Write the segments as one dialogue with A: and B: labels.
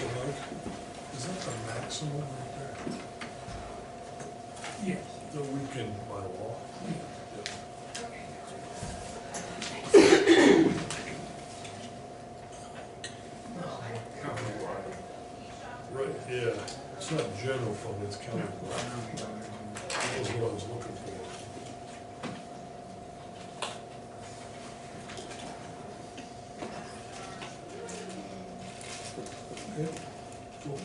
A: So Mike, is that the maximum right there
B: Yes.
A: that we can by law? Right, yeah, it's not general fund, it's county. That was what I was looking for. Okay, cool.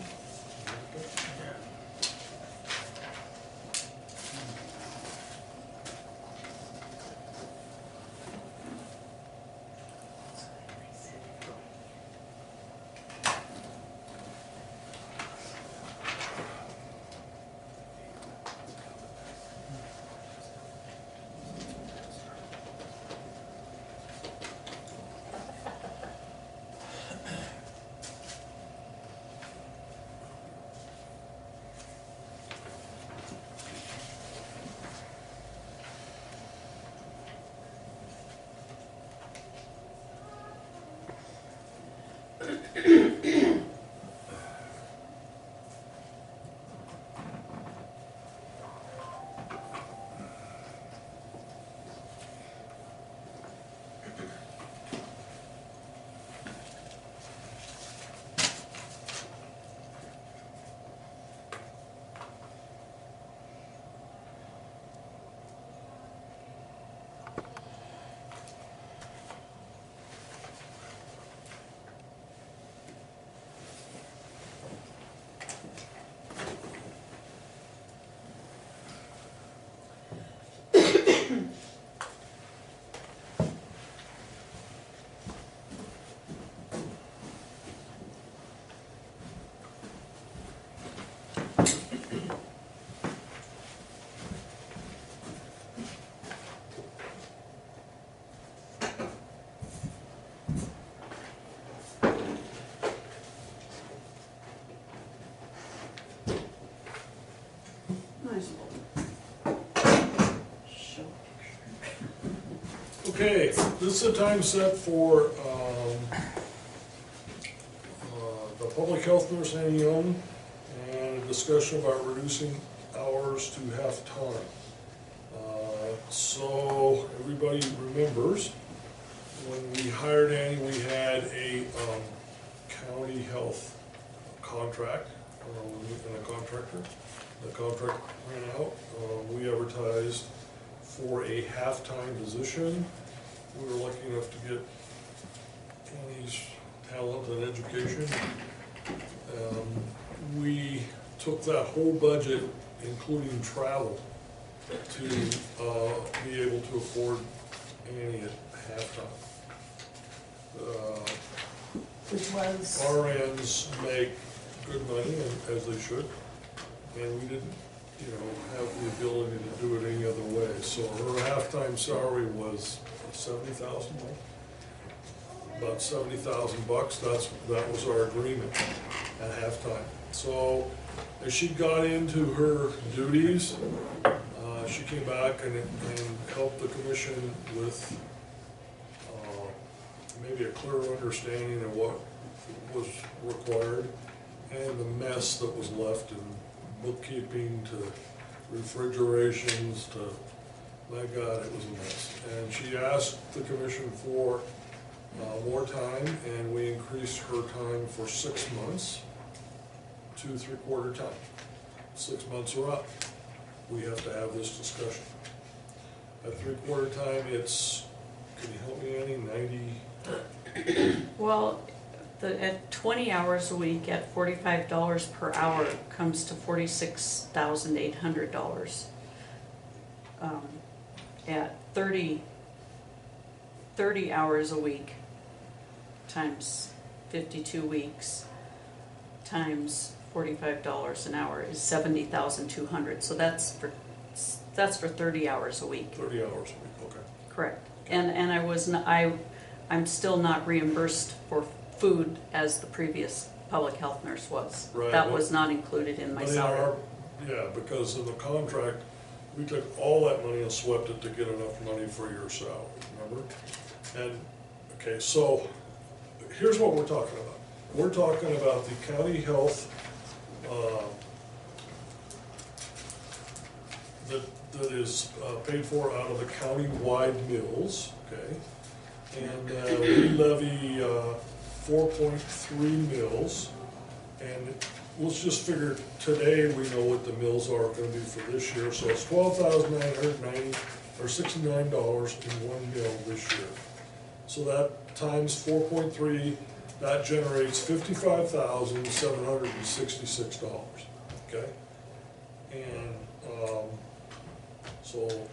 A: Okay, this is a time set for the public health nurse and young, and a discussion about reducing hours to half-time. So everybody remembers, when we hired Annie, we had a county health contract and a contractor. The contract ran out. We advertised for a half-time position. We were lucky enough to get Annie's talent and education. We took that whole budget, including travel, to be able to afford Annie at halftime.
C: Which was?
A: RNs make good money, and as they should, and we didn't, have the ability to do it any other way. So her halftime salary was $70,000, about $70,000. That was our agreement at halftime. So as she got into her duties, she came back and helped the commission with maybe a clearer understanding of what was required and the mess that was left in bookkeeping to refrigerations to, my God, it was a mess. And she asked the commission for more time, and we increased her time for 6 months to 3/4 time. 6 months are up. We have to have this discussion. At 3/4 time, it's, can you help me, Annie, 90?
D: Well, at 20 hours a week at $45 per hour comes to $46,800. At 30 hours a week times 52 weeks times $45 an hour is $70,200. So that's for 30 hours a week.
A: 30 hours a week, okay.
D: Correct. And I'm still not reimbursed for food as the previous public health nurse was.
A: Right,
D: That
A: well,
D: was not included in my
A: But in
D: salary.
A: yeah, because in the contract, we took all that money and swept it to get enough money for your salary, remember? And, okay, so here's what we're talking about. we're talking about the county health, that is paid for out of the county-wide mills, okay? And we levy 4.3 mills, and let's just figure today we know what the mills are gonna be for this year, so it's $12,990 or $69 in one mill this year. So that times 4.3, that generates $55,766, okay? And so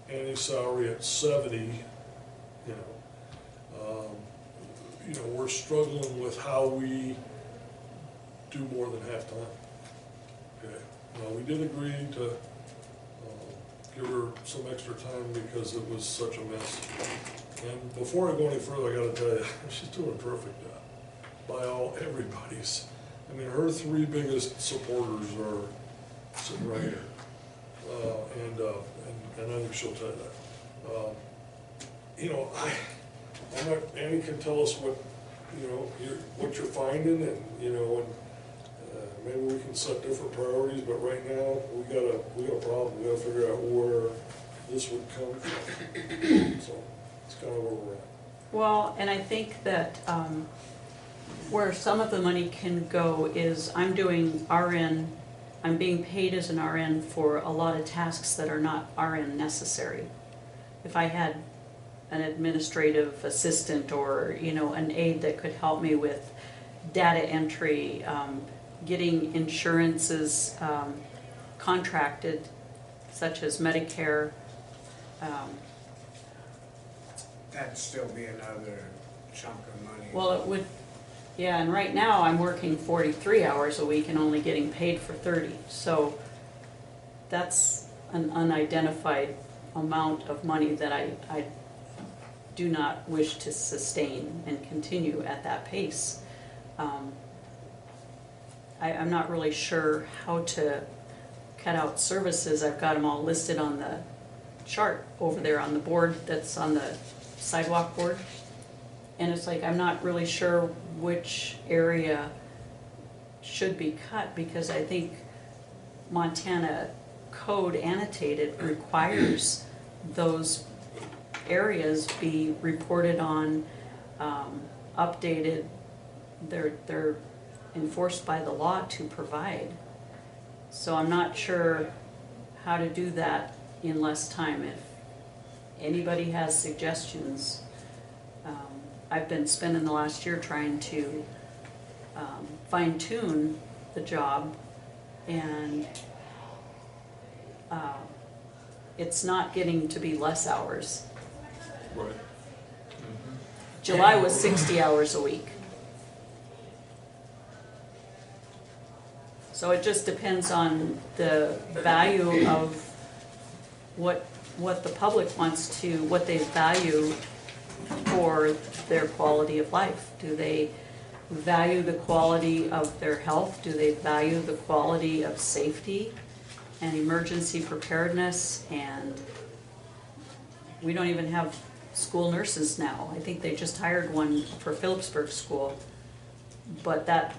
A: any salary at 70, we're struggling with how we do more than half-time. Okay. Now, we did agree to give her some extra time because it was such a mess. And before I go any further, I gotta tell you, she's doing a terrific job by everybody's. I mean, her three biggest supporters are sitting right here. And I think she'll tell you that. I'm not, Annie can tell us what, what you're finding, and, maybe we can set different priorities, but right now, we got a problem. We gotta figure out where this would come from. So, it's kind of where we're at.
D: Well, and I think that where some of the money can go is I'm doing RN, I'm being paid as an RN for a lot of tasks that are not RN necessary. If I had an administrative assistant or, an aide that could help me with data entry, getting insurances contracted, such as Medicare.
B: That'd still be another chunk of money.
D: Well, it would, yeah, and right now I'm working 43 hours a week and only getting paid for 30. So that's an unidentified amount of money that I do not wish to sustain and continue at that pace. I'm not really sure how to cut out services. I've got them all listed on the chart over there on the board that's on the sidewalk board. And it's like, I'm not really sure which area should be cut, because I think Montana code annotated requires those areas be reported on, updated. They're enforced by the law to provide. So I'm not sure how to do that in less time. If anybody has suggestions, I've been spending the last year trying to fine-tune the job, and it's not getting to be less hours.
A: Right.
D: July was 60 hours a week. So it just depends on the value of what the public wants to, what they value for their quality of life. Do they value the quality of their health? Do they value the quality of safety and emergency preparedness? And we don't even have school nurses now. I think they just hired one for Phillipsburg School, but that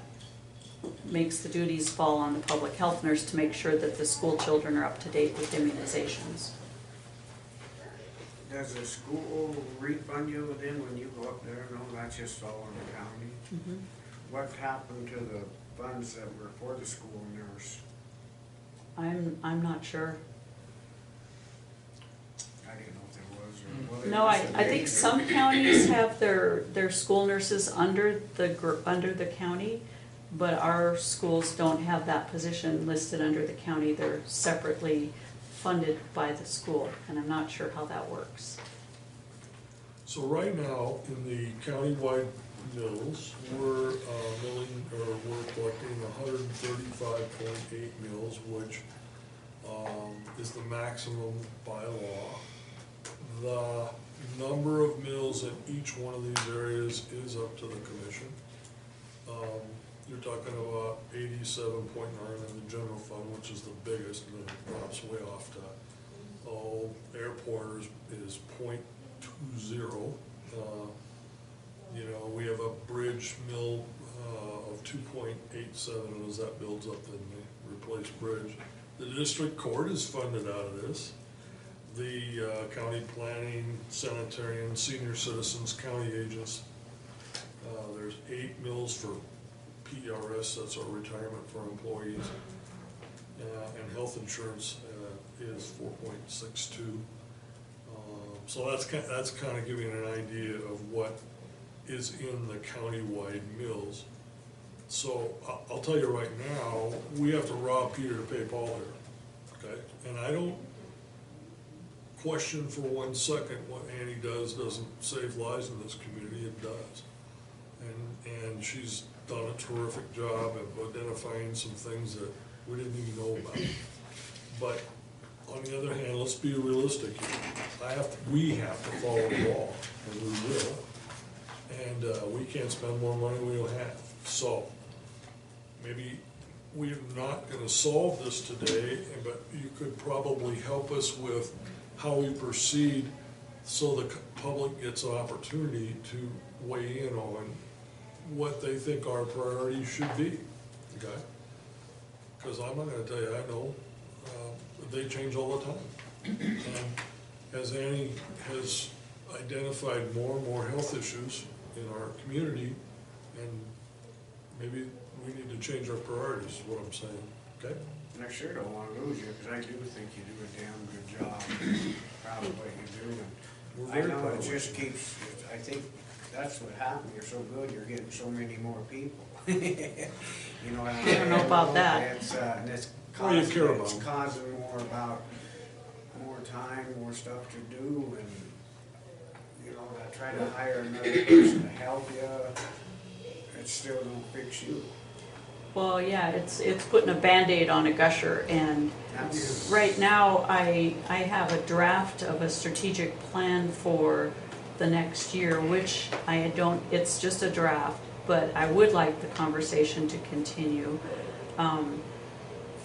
D: makes the duties fall on the public health nurse to make sure that the school children are up to date with immunizations.
B: Does the school refund you then when you go up there? No, that's just all in the county.
D: Mm-hmm.
B: What happened to the funds that were for the school nurse?
D: I'm not sure.
B: I didn't know if there was or. Well, there
D: No,
B: must have
D: I
B: been.
D: think some counties have their school nurses under the county, but our schools don't have that position listed under the county. They're separately funded by the school, and I'm not sure how that works.
A: So right now, in the countywide mills, we're we're collecting 135.8 mills, which is the maximum by law. The number of mills in each one of these areas is up to the commission. You're talking about 87.9 in the general fund, which is the biggest, and then it drops way off to, airport is 0.20. We have a bridge mill 2.87 as that builds up in the replaced bridge. The district court is funded out of this. The county planning, sanitarian, senior citizens, county agents. There's 8 mills for PRS, that's our retirement for employees. And health insurance is 4.62. So that's kind of giving an idea of what is in the county-wide mills. So I'll tell you right now, we have to rob Peter to pay Paul here, okay? And I don't question for 1 second what Annie doesn't save lives in this community, it does. And she's done a terrific job of identifying some things that we didn't even know about. But on the other hand, let's be realistic here. We have to follow the law, and we will. And we can't spend more money we don't have. So maybe we're not going to solve this today, but you could probably help us with how we proceed so the public gets an opportunity to weigh in on what they think our priorities should be, okay? Because I'm not going to tell you, I know they change all the time. And as Annie has identified more and more health issues in our community, and maybe we need to change our priorities, is what I'm saying, okay?
B: And I sure don't wanna lose you, because I do think you do a damn good job, proud of what you do,
A: We're
B: and I
A: very
B: know
A: proud
B: it
A: of
B: just keeps, I think that's what happened, you're so good, you're getting so many more people. You know what I'm
D: I
B: saying?
D: don't know about that.
B: It's, and it's
A: Well, you care about
B: it's
A: them.
B: causing more about, more time, more stuff to do, and, you know, to try to hire another person to help you, it still don't fix you.
D: Well, yeah, it's putting a Band-Aid on a gusher, and
B: That's-
D: right now, I have a draft of a strategic plan for the next year, which it's just a draft, but I would like the conversation to continue.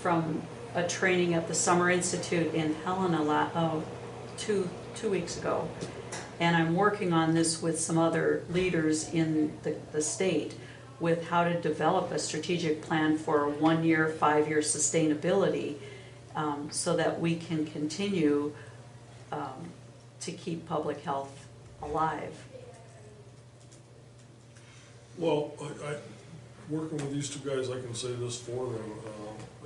D: From a training at the Summer Institute in Helena 2 weeks ago, and I'm working on this with some other leaders in the state with how to develop a strategic plan for a 1-year, 5-year sustainability, so that we can continue to keep public health alive.
A: Well, working with these 2 guys, I can say this for them,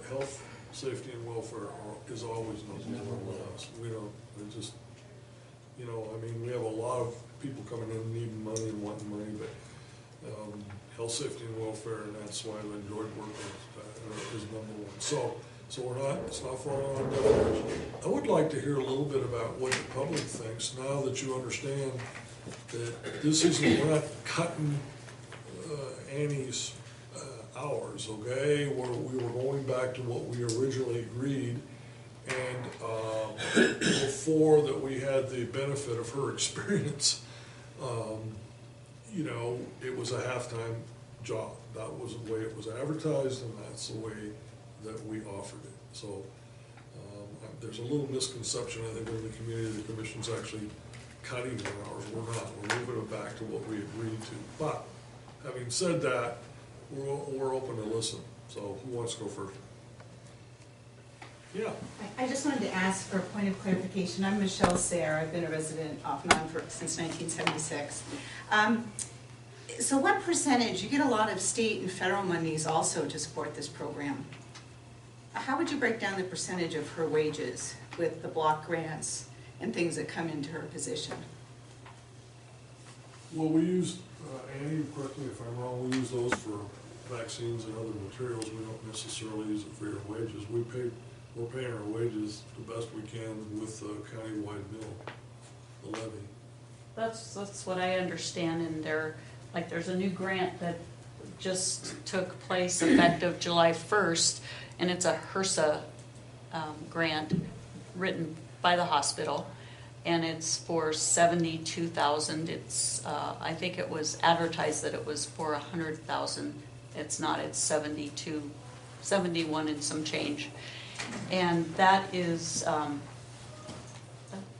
A: health, safety, and welfare is always number one with us. We don't, it just, you know, I mean, we have a lot of people coming in needing money and wanting money, but health, safety, and welfare, and that's why I've enjoyed working is number one. So it's not falling on deaf ears. I would like to hear a little bit about what the public thinks now that you understand that this isn't, we're not cutting Annie's hours, okay? We were going back to what we originally agreed, and before that we had the benefit of her experience, you know, it was a half-time job. That was the way it was advertised, and that's the way that we offered it. So there's a little misconception, I think, in the community, the commission's actually cutting their hours. We're not. We're moving it back to what we agreed to. But having said that, we're open to listen. So who wants to go first? Yeah.
C: I just wanted to ask for a point of clarification. I'm Michelle Sayre. I've been a resident off and on since 1976. So what percentage, you get a lot of state and federal monies also to support this program. How would you break down the percentage of her wages with the block grants and things that come into her position?
A: Well, we use, Annie, correct me if I'm wrong, we use those for vaccines and other materials. We don't necessarily use it for your wages. We're paying our wages the best we can with the countywide bill, the levy.
D: That's what I understand, and there's a new grant that just took place effective July 1st, and it's a HRSA grant written by the hospital, and it's for $72,000. It's I think it was advertised that it was for $100,000. It's not. It's 71 and some change, and that is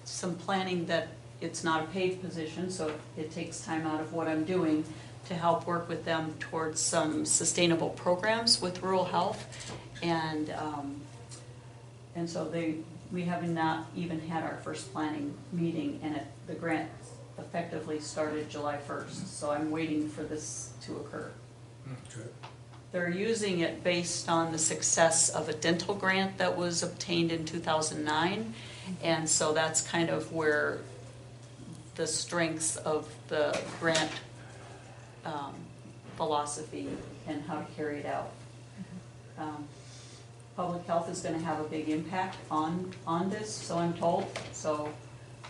D: some planning that it's not a paid position, so it takes time out of what I'm doing. to help work with them towards some sustainable programs with rural health. And so we have not even had our first planning meeting, and the grant effectively started July 1st, so I'm waiting for this to occur.
A: Okay.
D: They're using it based on the success of a dental grant that was obtained in 2009, and so that's kind of where the strengths of the grant philosophy and how to carry it out. Public health is going to have a big impact on this, so I'm told, so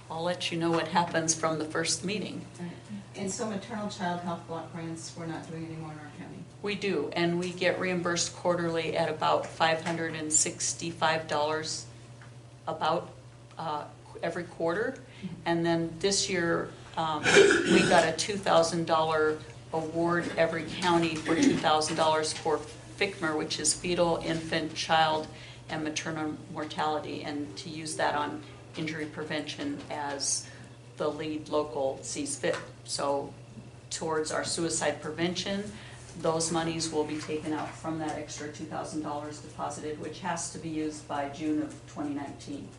D: I'll let you know what happens from the first meeting.
C: Right. And so maternal child health block grants, we're not doing anymore in our county?
D: We do, and we get reimbursed quarterly at about $565 about every quarter. And then this year, we got a $2,000 award every county for $2,000 for FICMR, which is fetal, infant, child, and maternal mortality, and to use that on injury prevention as the lead local sees fit. So towards our suicide prevention, those monies will be taken out from that extra $2,000 deposited, which has to be used by June of 2019.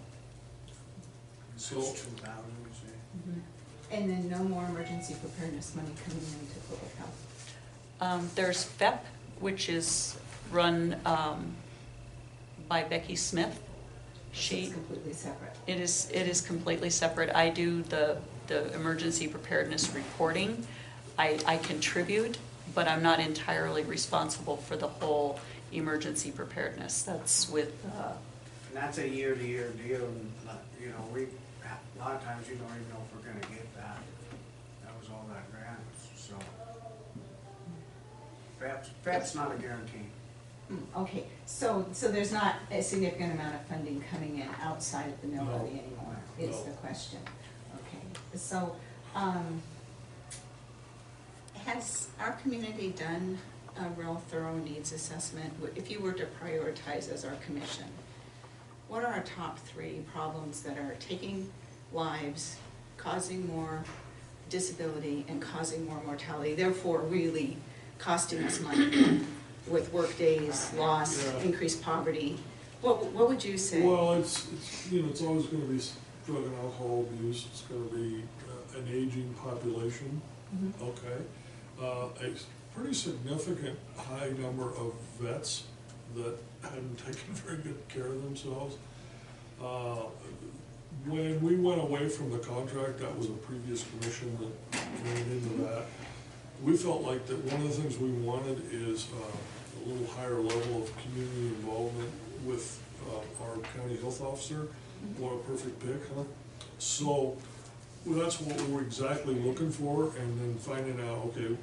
A: So,
B: It's 2,000, you say?
C: And then no more emergency preparedness money coming into public health?
D: There's Dept, which is run by Becky Smith.
C: It's completely separate.
D: It is completely separate. I do the emergency preparedness reporting. I contribute, but I'm not entirely responsible for the whole emergency preparedness. That's with,
B: And that's a year-to-year deal, and, you know, a lot of times you don't even know if we're gonna get that. That was all that grant, so. That's not a guarantee.
C: Okay, so there's not a significant amount of funding coming in outside of the mill
A: No.
C: levy anymore, is
A: No.
C: the question. Okay, so, has our community done a real thorough needs assessment? If you were to prioritize as our commission, what are our top 3 problems that are taking lives, causing more disability, and causing more mortality, therefore really costing us money with work days, loss,
A: Yeah.
C: increased poverty? What would you say?
A: well, it's it's always gonna be drug and alcohol abuse, it's gonna be an aging population,
C: Mhm.
A: okay? A pretty significant high number of vets that hadn't taken very good care of themselves. When we went away from the contract, that was a previous commission that went into that. We felt like that one of the things we wanted is a little higher level of community involvement with our county health officer. What a perfect pick, huh? So, well, that's what we were exactly looking for, and then finding out, okay,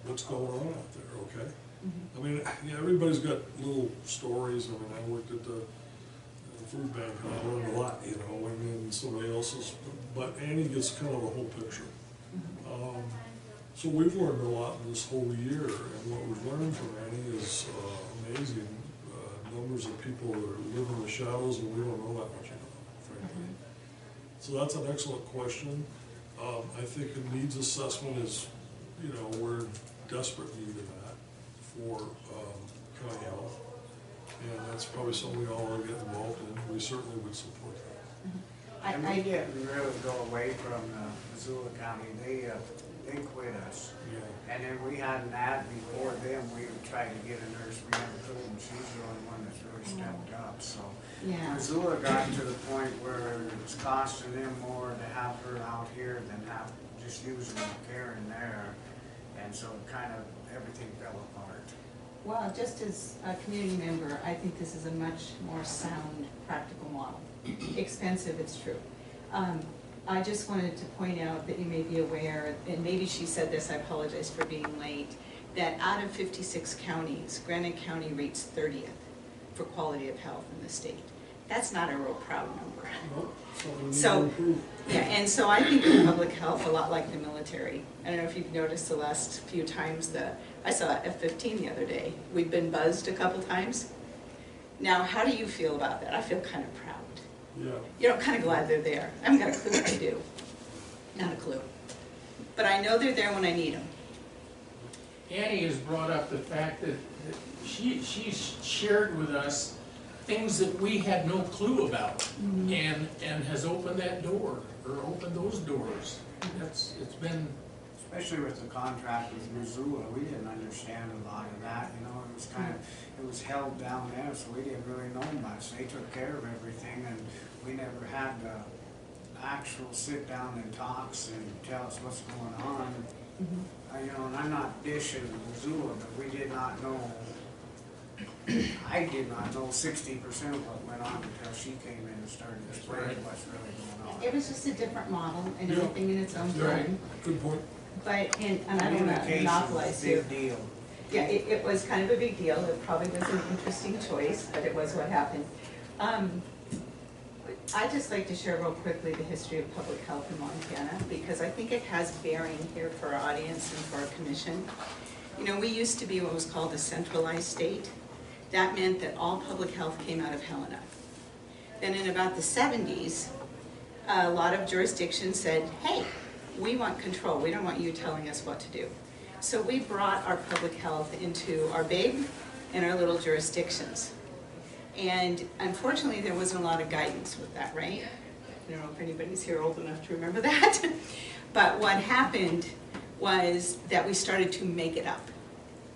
A: what's going on out there, okay? I mean, yeah, everybody's got little stories. I mean, I worked at the food bank, and I learned a lot, you know, and then somebody else's, but Annie gets kind of the whole picture. So we've learned a lot in this whole year, and what we've learned from Annie is amazing. Numbers of people that live in the shadows, and we don't know that much about, frankly. So that's an excellent question. I think a needs assessment is, you know, we're in desperate need of that for county health. And that's probably something we all want to get involved in. We certainly would support that.
B: And we didn't really go away from Missoula County, they quit us.
A: Yeah.
B: And then we had an ad before them, we tried to get a nurse, we never could, and she's the only one that's really stepped up, so.
C: Yeah.
B: Missoula got to the point where it was costing them more to have her out here than have, just using the care in there. And so kind of everything fell apart.
C: Well, just as a community member, I think this is a much more sound, practical model. Expensive, it's true. I just wanted to point out that you may be aware, and maybe she said this, I apologize for being late, that out of 56 counties, Granite County rates 30th for quality of health in the state. That's not a real proud number.
A: Nope, something we need to
C: So,
A: improve.
C: yeah, and so I think of public health a lot like the military. I don't know if you've noticed the last few times I saw F-15 the other day. We've been buzzed a couple times. Now, how do you feel about that? I feel kind of proud.
A: Yeah.
C: You know, I'm kind of glad they're there. I haven't got a clue what they do. Not a clue. But I know they're there when I need them.
E: Annie has brought up the fact that she's shared with us things that we had no clue about, and has opened that door, or opened those doors. It's been,
B: Especially with the contract with Missoula, we didn't understand a lot of that, you know, it was kind of, it was held down there, so we didn't really know much. They took care of everything, and we never had the actual sit down and talks and tell us what's going on. You know, and I'm not dishing Missoula, but we did not know, I did not know 60% of what went on until she came in and started explaining what's really going on.
C: It was just a different model and
A: Yeah.
C: everything in its own
A: Right.
C: time.
A: Good point.
C: But, and I don't want to monopolize you.
B: Big deal.
C: Yeah, it was kind of a big deal. It probably was an interesting choice, but it was what happened. I'd just like to share real quickly the history of public health in Montana, because I think it has bearing here for our audience and for our commission. You know, we used to be what was called a centralized state. That meant that all public health came out of Helena. Then in about the 70s, a lot of jurisdictions said, hey, we want control. We don't want you telling us what to do. So we brought our public health into our big and our little jurisdictions. And unfortunately, there wasn't a lot of guidance with that, right? I don't know if anybody's here old enough to remember that. But what happened was that we started to make it up.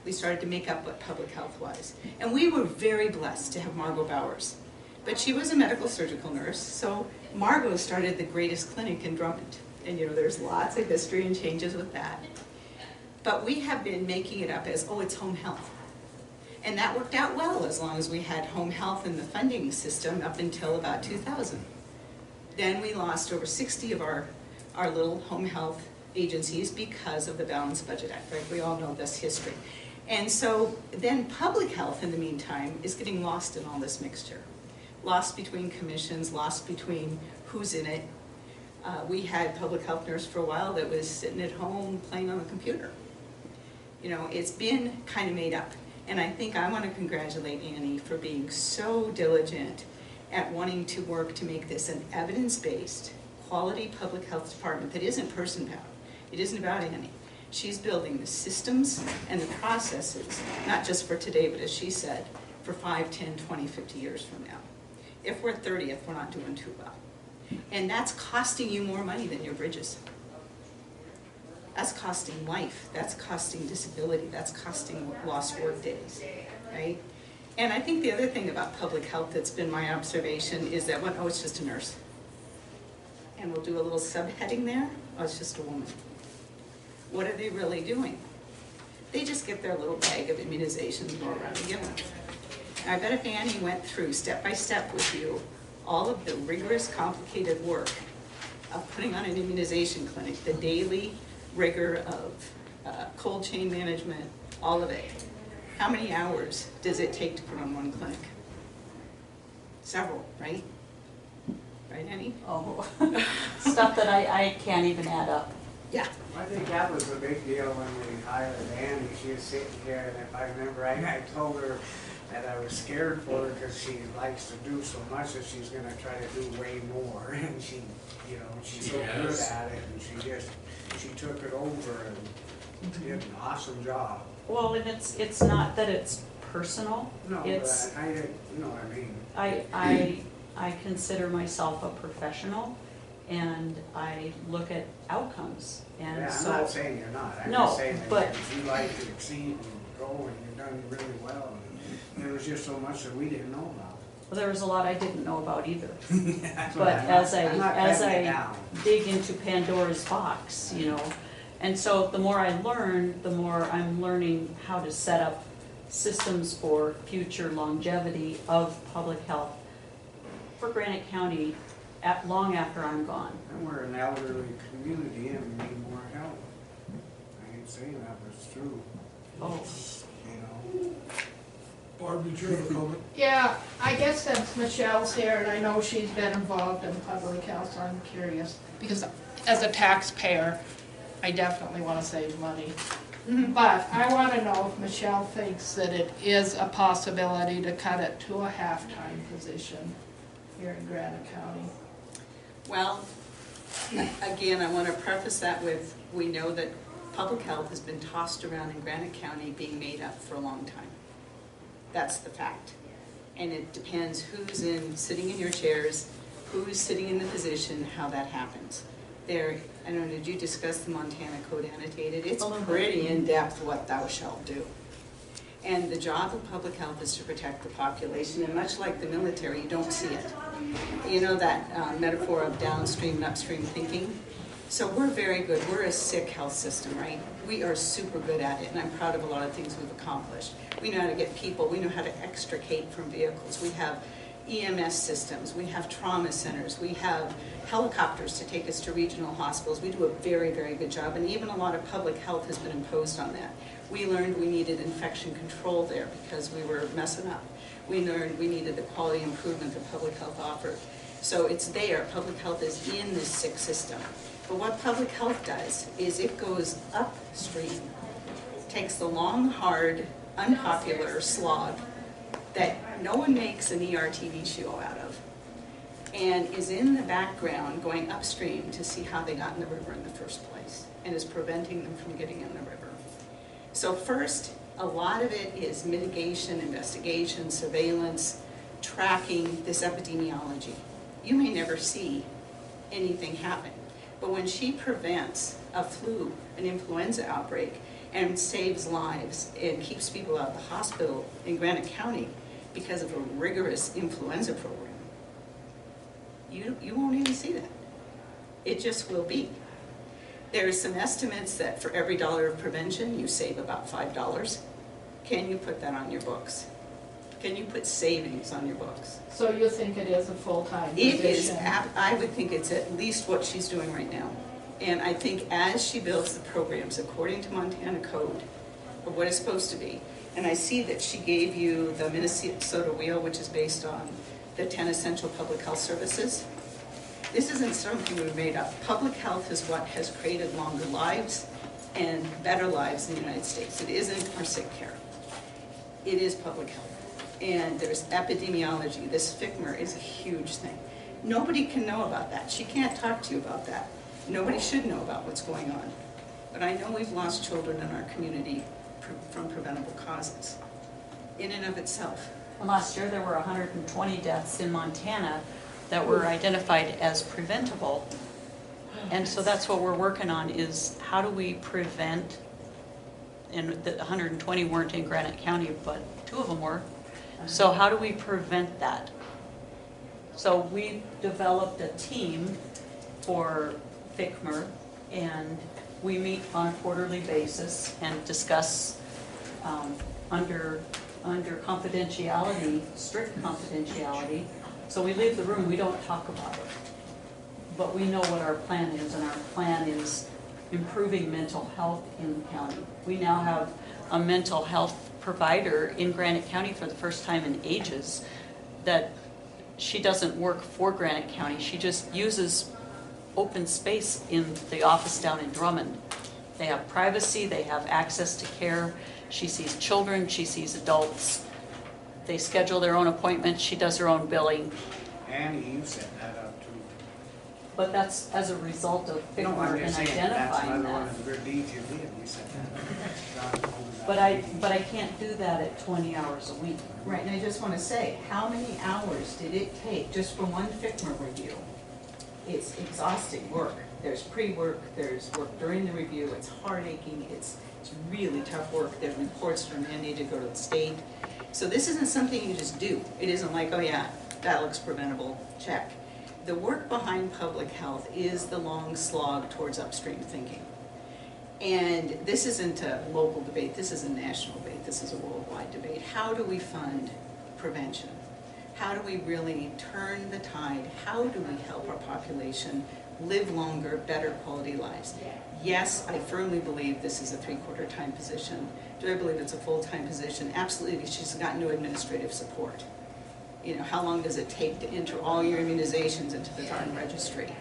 C: We started to make up what public health was. And we were very blessed to have Margot Bowers. But she was a medical surgical nurse, so Margot started the greatest clinic in Drummond. And you know, there's lots of history and changes with that. But we have been making it up as, oh, it's home health. And that worked out well as long as we had home health in the funding system up until about 2000. Then we lost over 60 of our little home health agencies because of the Balanced Budget Act, right? We all know this history. And so then public health in the meantime is getting lost in all this mixture. Lost between commissions, lost between who's in it. We had public health nurse for a while that was sitting at home playing on the computer. You know, it's been kind of made up. And I think I want to congratulate Annie for being so diligent at wanting to work to make this an evidence-based, quality public health department that isn't person-bound. It isn't about Annie. She's building the systems and the processes, not just for today, but as she said, for 5, 10, 20, 50 years from now. If we're 30th, we're not doing too well. And that's costing you more money than your bridges. That's costing life, that's costing disability, that's costing lost work days, right? And I think the other thing about public health that's been my observation is that, oh, it's just a nurse. And we'll do a little subheading there, oh, it's just a woman. What are they really doing? They just get their little bag of immunizations and go around and give them. And I bet if Annie went through step by step with you all of the rigorous, complicated work of putting on an immunization clinic, the daily rigor of cold chain management, all of it. How many hours does it take to put on one clinic? Several, right? Right, Annie?
D: Oh, stuff that I can't even add up.
C: Yeah.
B: I think that was a big deal when we hired Annie. She was sitting here, and if I remember right, I told her that I was scared for her because she likes to do so much that she's going to try to do way more. And she, you know, she's so good at it, and she took it over and did an awesome job.
D: Well, and it's not that it's personal.
B: No,
D: It's,
B: but you know what I mean.
D: I consider myself a professional, and I look at outcomes. And
B: Yeah, I'm
D: so,
B: not saying you're not. I'm
D: No,
B: just saying that
D: but-
B: you like to exceed and go, and you've done really well. And there was just so much that we didn't know about.
D: well, there was a lot I didn't know about either.
B: That's what
D: But
B: I'm
D: as
B: not- I'm not
D: as
B: cutting it
D: I
B: down.
D: dig into Pandora's box, you know, and so the more I learn, the more I'm learning how to set up systems for future longevity of public health for Granite County long after I'm gone.
B: And we're an elderly community and we need more help. I ain't saying that, but it's true,
D: Oh,
B: you know.
A: Barb, did you have a comment?
F: Yeah, I guess since Michelle's here, and I know she's been involved in public health, so I'm curious. Because as a taxpayer, I definitely want to save money. But I want to know if Michelle thinks that it is a possibility to cut it to a half-time position here in Granite County.
C: Well, again, I want to preface that with, we know that Public health has been tossed around in Granite County being made up for a long time. That's the fact. And it depends who's sitting in your chairs, who's sitting in the position, how that happens. There, I don't know, did you discuss the Montana Code annotated? It's pretty in-depth what thou shalt do. And the job of public health is to protect the population, and much like the military, you don't see it. You know that metaphor of downstream and upstream thinking? So we're very good. We're a sick health system, right? We are super good at it, and I'm proud of a lot of things we've accomplished. We know how to get people. We know how to extricate from vehicles. We have EMS systems. We have trauma centers. We have helicopters to take us to regional hospitals. We do a very, very good job, and even a lot of public health has been imposed on that. We learned we needed infection control there because we were messing up. We learned we needed the quality improvement that public health offered. So it's there. Public health is in this sick system. But what public health does is it goes upstream, takes the long, hard, unpopular slog that no one makes an ER TV show out of, and is in the background going upstream to see how they got in the river in the first place, and is preventing them from getting in the river. So first, a lot of it is mitigation, investigation, surveillance, tracking this epidemiology. You may never see anything happen, but when she prevents a flu, an influenza outbreak, and saves lives and keeps people out of the hospital in Granite County because of a rigorous influenza program, you won't even see that. It just will be. There's some estimates that for every $1 of prevention, you save about $5. Can you put that on your books? Can you put savings on your books?
F: So you think it is a full-time position?
C: It is, I would think it's at least what she's doing right now. And I think as she builds the programs according to Montana Code of what it's supposed to be, and I see that she gave you the Minnesota Wheel, which is based on the 10 essential public health services. This isn't something we've made up. Public health is what has created longer lives and better lives in the United States. It isn't our sick care. It is public health. And there's epidemiology. This FICMR is a huge thing. Nobody can know about that. She can't talk to you about that. Nobody should know about what's going on. But I know we've lost children in our community from preventable causes, in and of itself.
D: And last year there were 120 deaths in Montana that were identified as preventable. And so that's what we're working on, is how do we prevent, and the 120 weren't in Granite County, but 2 of them were. So how do we prevent that? So we developed a team for FICMR, and we meet on a quarterly basis and discuss under confidentiality, strict confidentiality. So we leave the room, we don't talk about it. But we know what our plan is, and our plan is improving mental health in the county. We now have a mental health provider in Granite County for the first time in ages, that she doesn't work for Granite County. She just uses open space in the office down in Drummond. They have privacy, they have access to care. She sees children, she sees adults. They schedule their own appointments, she does her own billing.
B: Annie, you set that up too.
D: But that's as a result of
B: No, I'm
D: FICMR and
B: just saying, that's
D: identifying
B: another one
D: that.
B: of the good deeds you did, you set that up.
D: But I can't do that at 20 hours a week.
C: Right, and I just want to say, how many hours did it take just for one FICMR review? It's exhausting work. There's pre-work, there's work during the review, it's heart aching, it's really tough work. There's reports that are mandated to go to the state. So this isn't something you just do. It isn't like, oh yeah, that looks preventable, check. The work behind public health is the long slog towards upstream thinking. And this isn't a local debate, this is a national debate, this is a worldwide debate. How do we fund prevention? How do we really turn the tide? How do we help our population live longer, better quality lives? Yes, I firmly believe this is a 3/4 time position. Do I believe it's a full-time position? Absolutely, she's got no administrative support. You know, how long does it take to enter all your immunizations into the darn registry?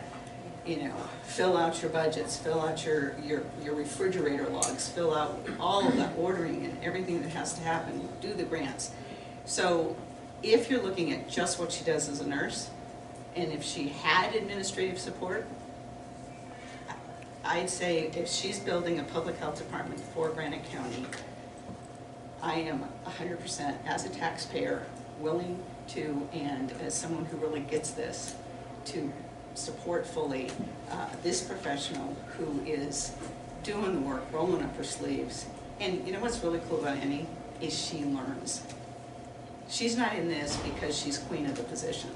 C: You know, fill out your budgets, fill out your refrigerator logs, fill out all of that ordering and everything that has to happen, do the grants. So if you're looking at just what she does as a nurse, and if she had administrative support, I'd say if she's building a public health department for Granite County, I am 100% as a taxpayer willing to, and as someone who really gets this, to support fully this professional who is doing the work, rolling up her sleeves. And you know what's really cool about Annie is she learns. She's not in this because she's queen of the position.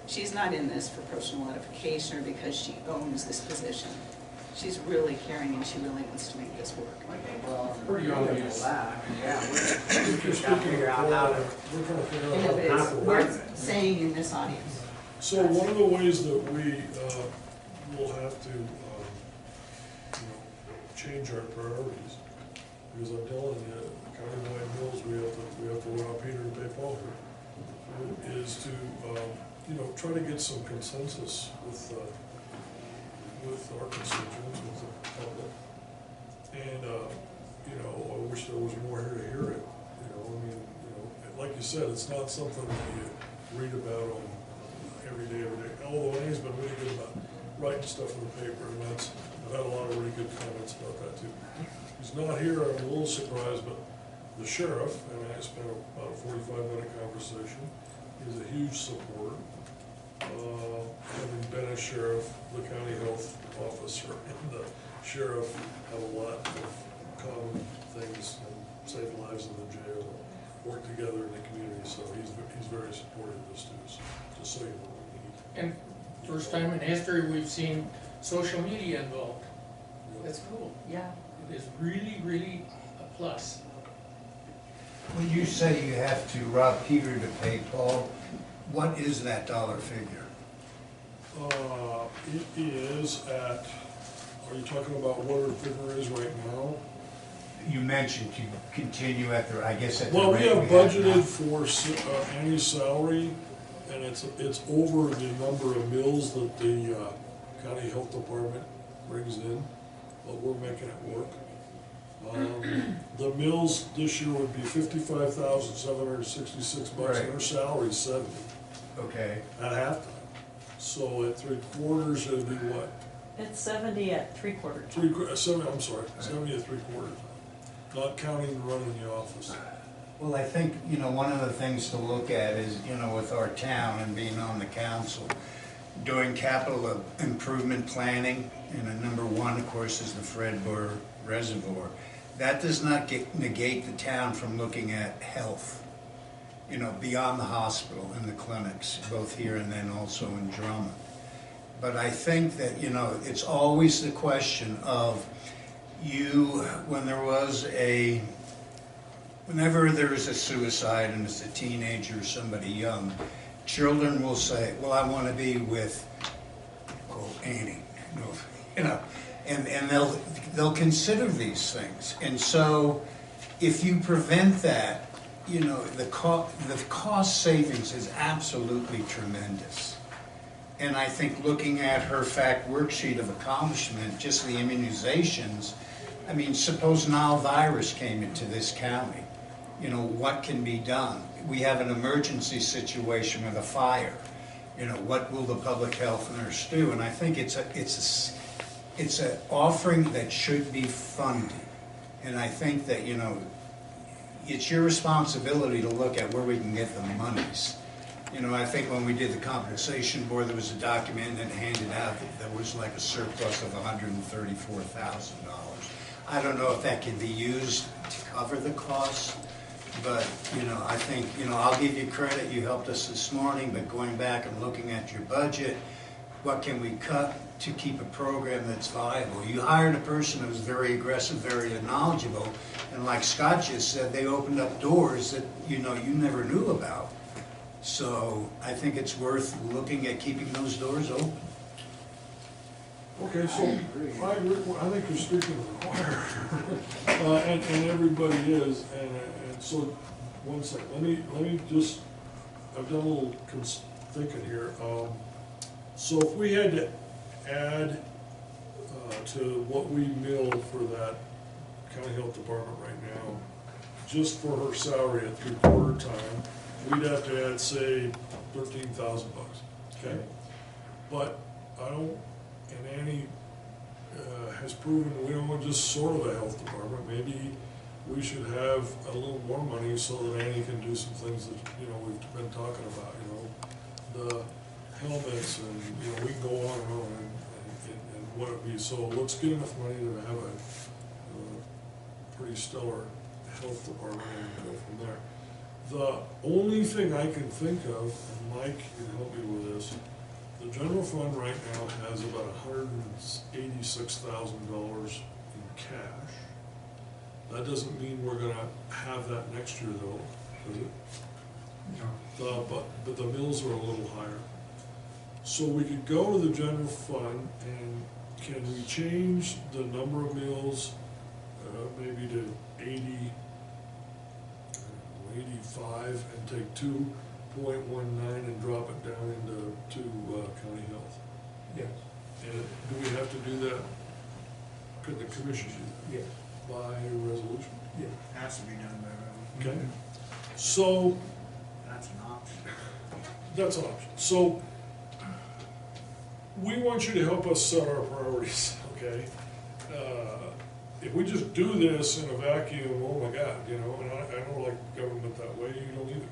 C: She's not in this for personal edification or because she owns this position. She's really caring and she really wants to make this work.
B: Well,
E: Pretty obvious.
B: that, I mean, yeah, we
A: We're
B: just gotta figure out how to.
A: trying to figure
C: And
A: out
C: if
A: how
C: it's
A: to
C: worth saying in this audience.
A: So one of the ways that we will have to, change our priorities, because I'm telling you, countywide mills, we have to rob Peter to pay Paul here, is to, try to get some consensus with our constituents, with the public. And, I wish there was more here to hear it, like you said, it's not something that you read about on every day, although Annie's been really good about writing stuff in the paper, and I've had a lot of really good comments about that too. He's not here, I'm a little surprised, but the sheriff, I spent about a 45-minute conversation, he's a huge supporter. Having been a sheriff, the county health officer, and the sheriff have a lot of common things, and save lives in the jail, work together in the community, so he's very supportive of this too, so just so you know what we need.
E: And first time in history, we've seen social media involved. That's cool.
D: Yeah.
E: It is really, really a plus.
G: When you say you have to rob Peter to pay Paul, what is that dollar figure?
A: It is at, are you talking about what our figure is right now?
G: You mentioned to continue at the, I guess at the
A: Well, we
G: rate
A: have
G: we have
A: budgeted
G: now.
A: for Annie's salary, and it's over the number of mills that the county health department brings in, but we're making it work. The mills this year would be $55,766, and her
G: Right.
A: salary is $70
G: Okay,
A: at halftime. So at 3/4, it'd be what?
D: It's 70 at 3/4 time.
A: 70 at 3/4, not counting running the office.
G: well, I think, one of the things to look at is, with our town and being on the council, doing capital improvement planning, and number one, of course, is the Fred Burr Reservoir. That does not negate the town from looking at health, beyond the hospital and the clinics, both here and then also in Drummond. But I think that, it's always the question of whenever there is a suicide and it's a teenager or somebody young, children will say, well, I want to be with, Annie, and they'll consider these things. And so if you prevent that, the cost savings is absolutely tremendous. And I think looking at her fact worksheet of accomplishment, just the immunizations, suppose Nile virus came into this county, what can be done? We have an emergency situation with a fire, what will the public health nurse do? And I think it's an offering that should be funded. And I think that, it's your responsibility to look at where we can get the monies. I think when we did the compensation board, there was a document that handed out that there was like a surplus of $134,000. I don't know if that can be used to cover the costs, but, I think, I'll give you credit, you helped us this morning, but going back and looking at your budget, what can we cut to keep a program that's viable? You hired a person who was very aggressive, very knowledgeable, and like Scott just said, they opened up doors that, you never knew about. So I think it's worth looking at keeping those doors open.
A: Okay, so I think you're speaking to the choir, and everybody is, and so, one second, let me just, I've done a little thinking here. So if we had to add to what we mill for that county health department right now, just for her salary at 3/4 time, we'd have to add, say, $13,000, okay? But I don't, and Annie has proven we don't want just sort of a health department. Maybe we should have a little more money so that Annie can do some things that, you know, we've been talking about, you know, the helmets and, you know, we can go on and on and what it be. So let's get enough money to have a pretty stellar health department and go from there. The only thing I can think of, and Mike can help me with this, the general fund right now has about $186,000 in cash. That doesn't mean we're gonna have that next year though, does it?
G: No.
A: But the mills are a little higher. So we could go to the general fund and can we change the number of mills, maybe to 85 and take 2.19 and drop it down into county health?
G: Yes.
A: And do we have to do that? Could the commission do that?
G: Yes.
A: By resolution?
G: Yes.
B: Has to be done by resolution.
A: Okay. So,
B: That's an option.
A: that's an option. So, we want you to help us set our priorities, okay? If we just do this in a vacuum, oh my God, you know, and I don't like government that way, you don't either.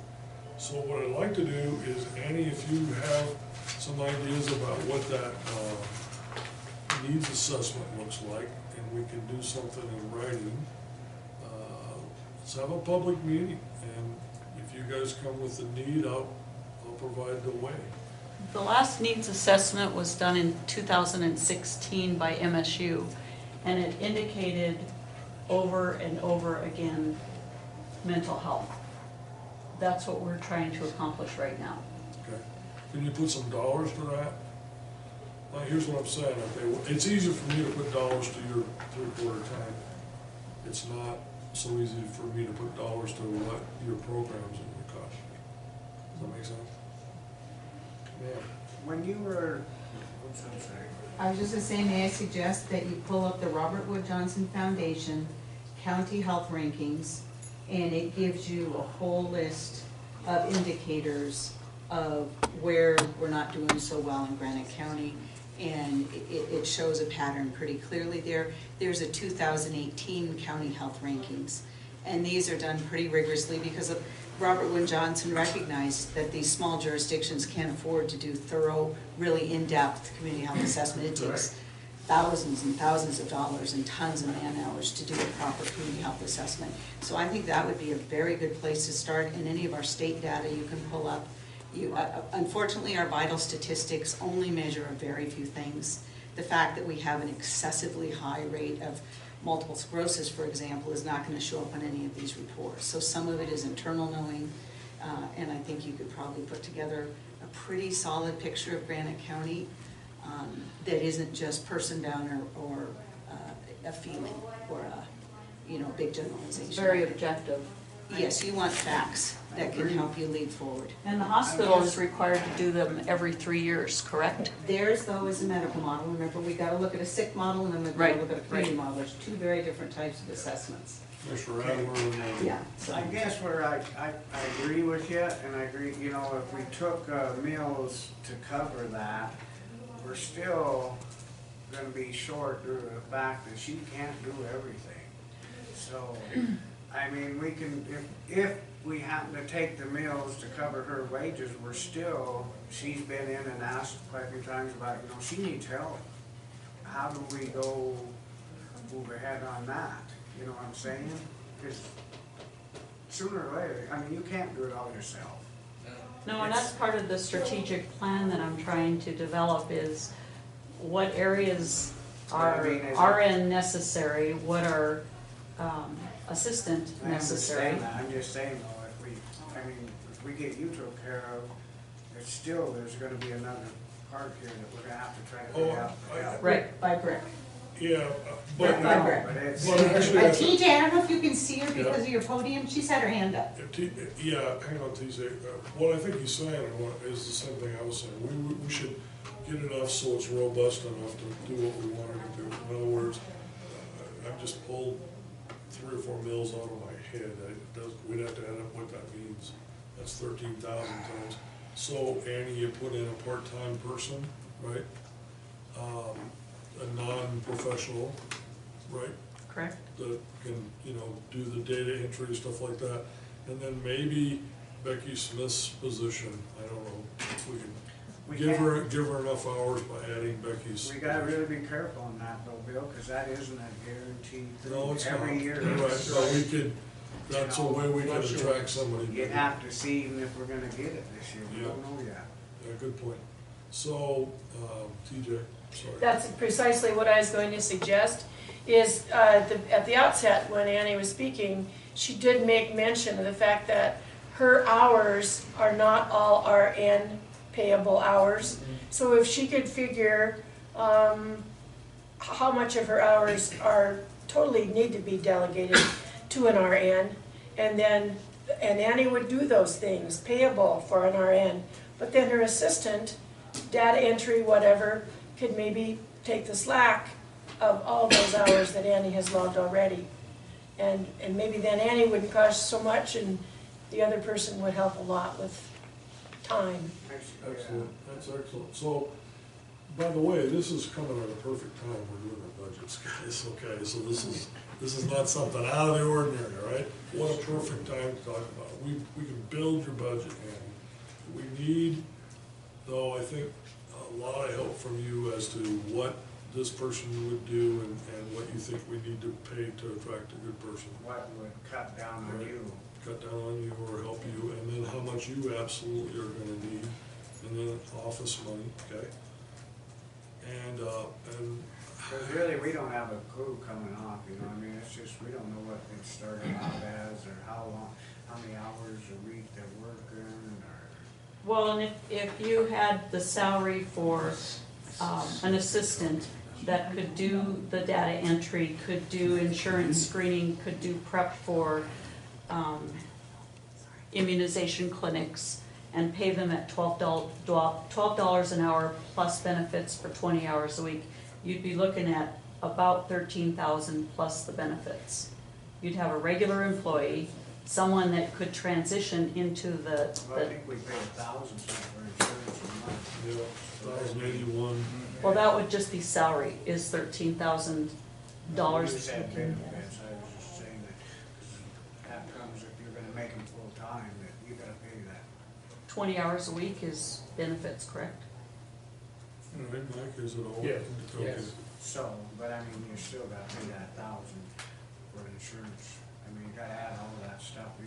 A: So what I'd like to do is, Annie, if you have some ideas about what that needs assessment looks like, and we can do something in writing, let's have a public meeting, and if you guys come with the need, I'll provide the way.
D: The last needs assessment was done in 2016 by MSU, and it indicated over and over again mental health. That's what we're trying to accomplish right now.
A: Okay, can you put some dollars to that? Well, here's what I'm saying, okay, it's easy for me to put dollars to your three-quarter time. It's not so easy for me to put dollars to what your programs are gonna cost you. Does that make sense? Yeah.
B: When you were, what's that say?
C: I was just gonna say, may I suggest that you pull up the Robert Wood Johnson Foundation County Health Rankings, and it gives you a whole list of indicators of where we're not doing so well in Granite County, and it shows a pattern pretty clearly there. There's a 2018 County Health Rankings, and these are done pretty rigorously because of Robert Wood Johnson recognized that these small jurisdictions can't afford to do thorough, really in-depth community health assessment. It takes thousands and thousands of dollars and tons of man-hours to do a proper community health assessment. So I think that would be a very good place to start. In any of our state data you can pull up. Unfortunately, our vital statistics only measure a very few things. The fact that we have an excessively high rate of multiple sclerosis, for example, is not going to show up on any of these reports. So some of it is internal knowing, and I think you could probably put together a pretty solid picture of Granite County that isn't just person down or a feeling or a big generalization.
D: Very objective.
C: Yes, you want facts that can help you lead forward.
D: And the hospital is required to do them every 3 years, correct?
C: Theirs, though, is a medical model. Remember, we gotta look at a sick model and then we've gotta look at a community model. There's two very different types of assessments.
A: Mr. Adler and
C: Yeah, so.
B: I guess where I agree with you, and I agree, if we took meals to cover that, we're still gonna be short due to the fact that she can't do everything. So, I mean, we can, if we happen to take the meals to cover her wages, she's been in and asked quite a few times about, she needs help. How do we move ahead on that? You know what I'm saying? Because sooner or later, you can't do it all yourself.
D: No, and that's part of the strategic plan that I'm trying to develop is what areas are RN necessary, what are assistant necessary.
B: I understand that. I'm just saying though, if we get you took care of, there's gonna be another part here that we're gonna have to try to figure out.
D: Right.
C: By brick.
A: yeah,
C: Brick by brick.
B: But it's,
A: But actually, that's
C: TJ, I don't know if you can see her because of your podium, she's had her hand up.
A: yeah, hang on, TJ. What I think he's saying is the same thing I was saying. We should get enough so it's robust enough to do what we wanted to do. In other words, I've just pulled 3 or 4 mills out of my head. We'd have to add up what that means. That's 13,000 times. So Annie, you put in a part-time person, right? a non-professional, right?
D: correct?
A: That can, do the data entry, stuff like that. And then maybe Becky Smith's position, I don't know, we can give her enough hours by adding Becky's.
B: We gotta really be careful on that though, Bill, cause that isn't a guaranteed
A: No,
B: thing
A: it's
B: every
A: not.
B: year.
A: You're right, but we could, that's a way we can attract somebody.
B: You'd have to see even if we're gonna get it this year, we
A: Yeah.
B: don't know yet.
A: Yeah, good point. So, TJ, sorry.
H: That's precisely what I was going to suggest, is at the outset, when Annie was speaking, she did make mention of the fact that her hours are not all RN payable hours. So if she could figure how much of her hours are totally need to be delegated to an RN, and Annie would do those things, payable for an RN, but then her assistant, data entry, whatever, could maybe take the slack of all those hours that Annie has logged already. And maybe then Annie wouldn't cost so much and the other person would help a lot with time.
A: Excellent, that's excellent. So, by the way, this is coming at a perfect time, we're doing our budgets, guys, okay? So this is not something out of the ordinary, right? What a perfect time to talk about it. We can build your budget, and we need, though, I think, a lot of help from you as to what this person would do and what you think we need to pay to attract a good person.
B: What would cut down on
A: Right.
B: you?
A: Cut down on you or help you, and then how much you absolutely are gonna need, and then office money, okay? And
B: Cause really, we don't have a clue coming off, I mean, it's just, we don't know what it started out as, or how long, how many hours a week they're working, or.
D: Well, and if you had the salary for an assistant that could do the data entry, could do insurance screening, could do prep for immunization clinics, and pay them at $12 an hour plus benefits for 20 hours a week, you'd be looking at about $13,000 plus the benefits. You'd have a regular employee, someone that could transition into the
B: Well, I think we pay $1,000 for insurance a month.
A: yeah, 1,081.
D: well, that would just be salary, is $13,000.
B: You said benefits, I was just saying that, 'cause that comes if you're gonna make them full-time, that you gotta pay that.
D: 20 hours a week is benefits, correct?
A: All right, Mike, is it all?
E: Yes,
A: Okay.
E: yes.
B: So, but I mean, you still gotta pay that $1,000 for insurance, I mean, you gotta add all that stuff in.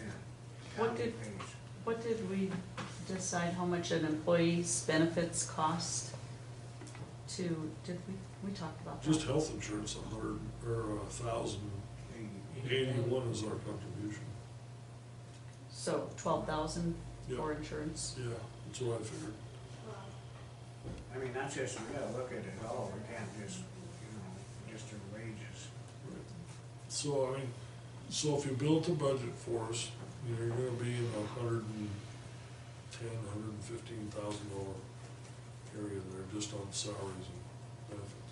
D: What
B: County
D: did-
B: pays.
D: What did we decide how much an employee's benefits cost to, did we talked about that?
A: Just health insurance, 1,081 is our contribution.
D: So 12,000
A: Yeah.
D: for insurance?
A: Yeah, that's what I figured.
B: I mean, that's just, we gotta look at it all, we can't just, just your wages.
A: Right. So, I mean, so if you built a budget for us, you're gonna be in the $115,000 area there, just on salaries and benefits.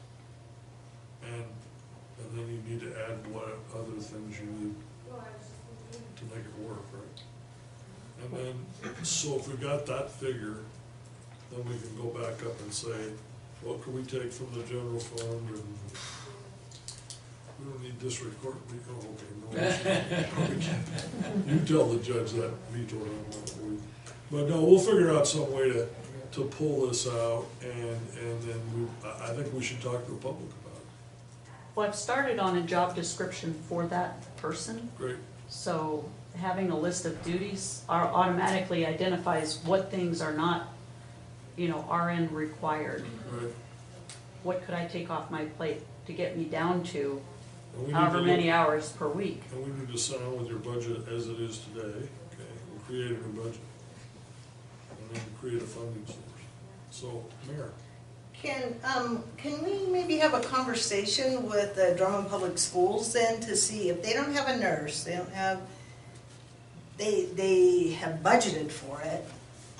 A: And then you need to add what other things you need to make it work, right? And then, so if we got that figure, then we can go back up and say, what can we take from the general fund, and we don't need this record, okay, no. We can't. You tell the judge that, veto on that. But no, we'll figure out some way to pull this out, and then I think we should talk to the public about it.
D: Well, I've started on a job description for that person,
A: Great,
D: so having a list of duties automatically identifies what things are not, RN required.
A: right.
D: What could I take off my plate to get me down to
A: And we need
D: however
A: to
D: many
A: look-
D: hours per week?
A: And we need to sign with your budget as it is today, okay, we'll create a new budget. And then create a funding source. So, Mayor,
I: Can we maybe have a conversation with the Drummond Public Schools then to see if they don't have a nurse, they have budgeted for it,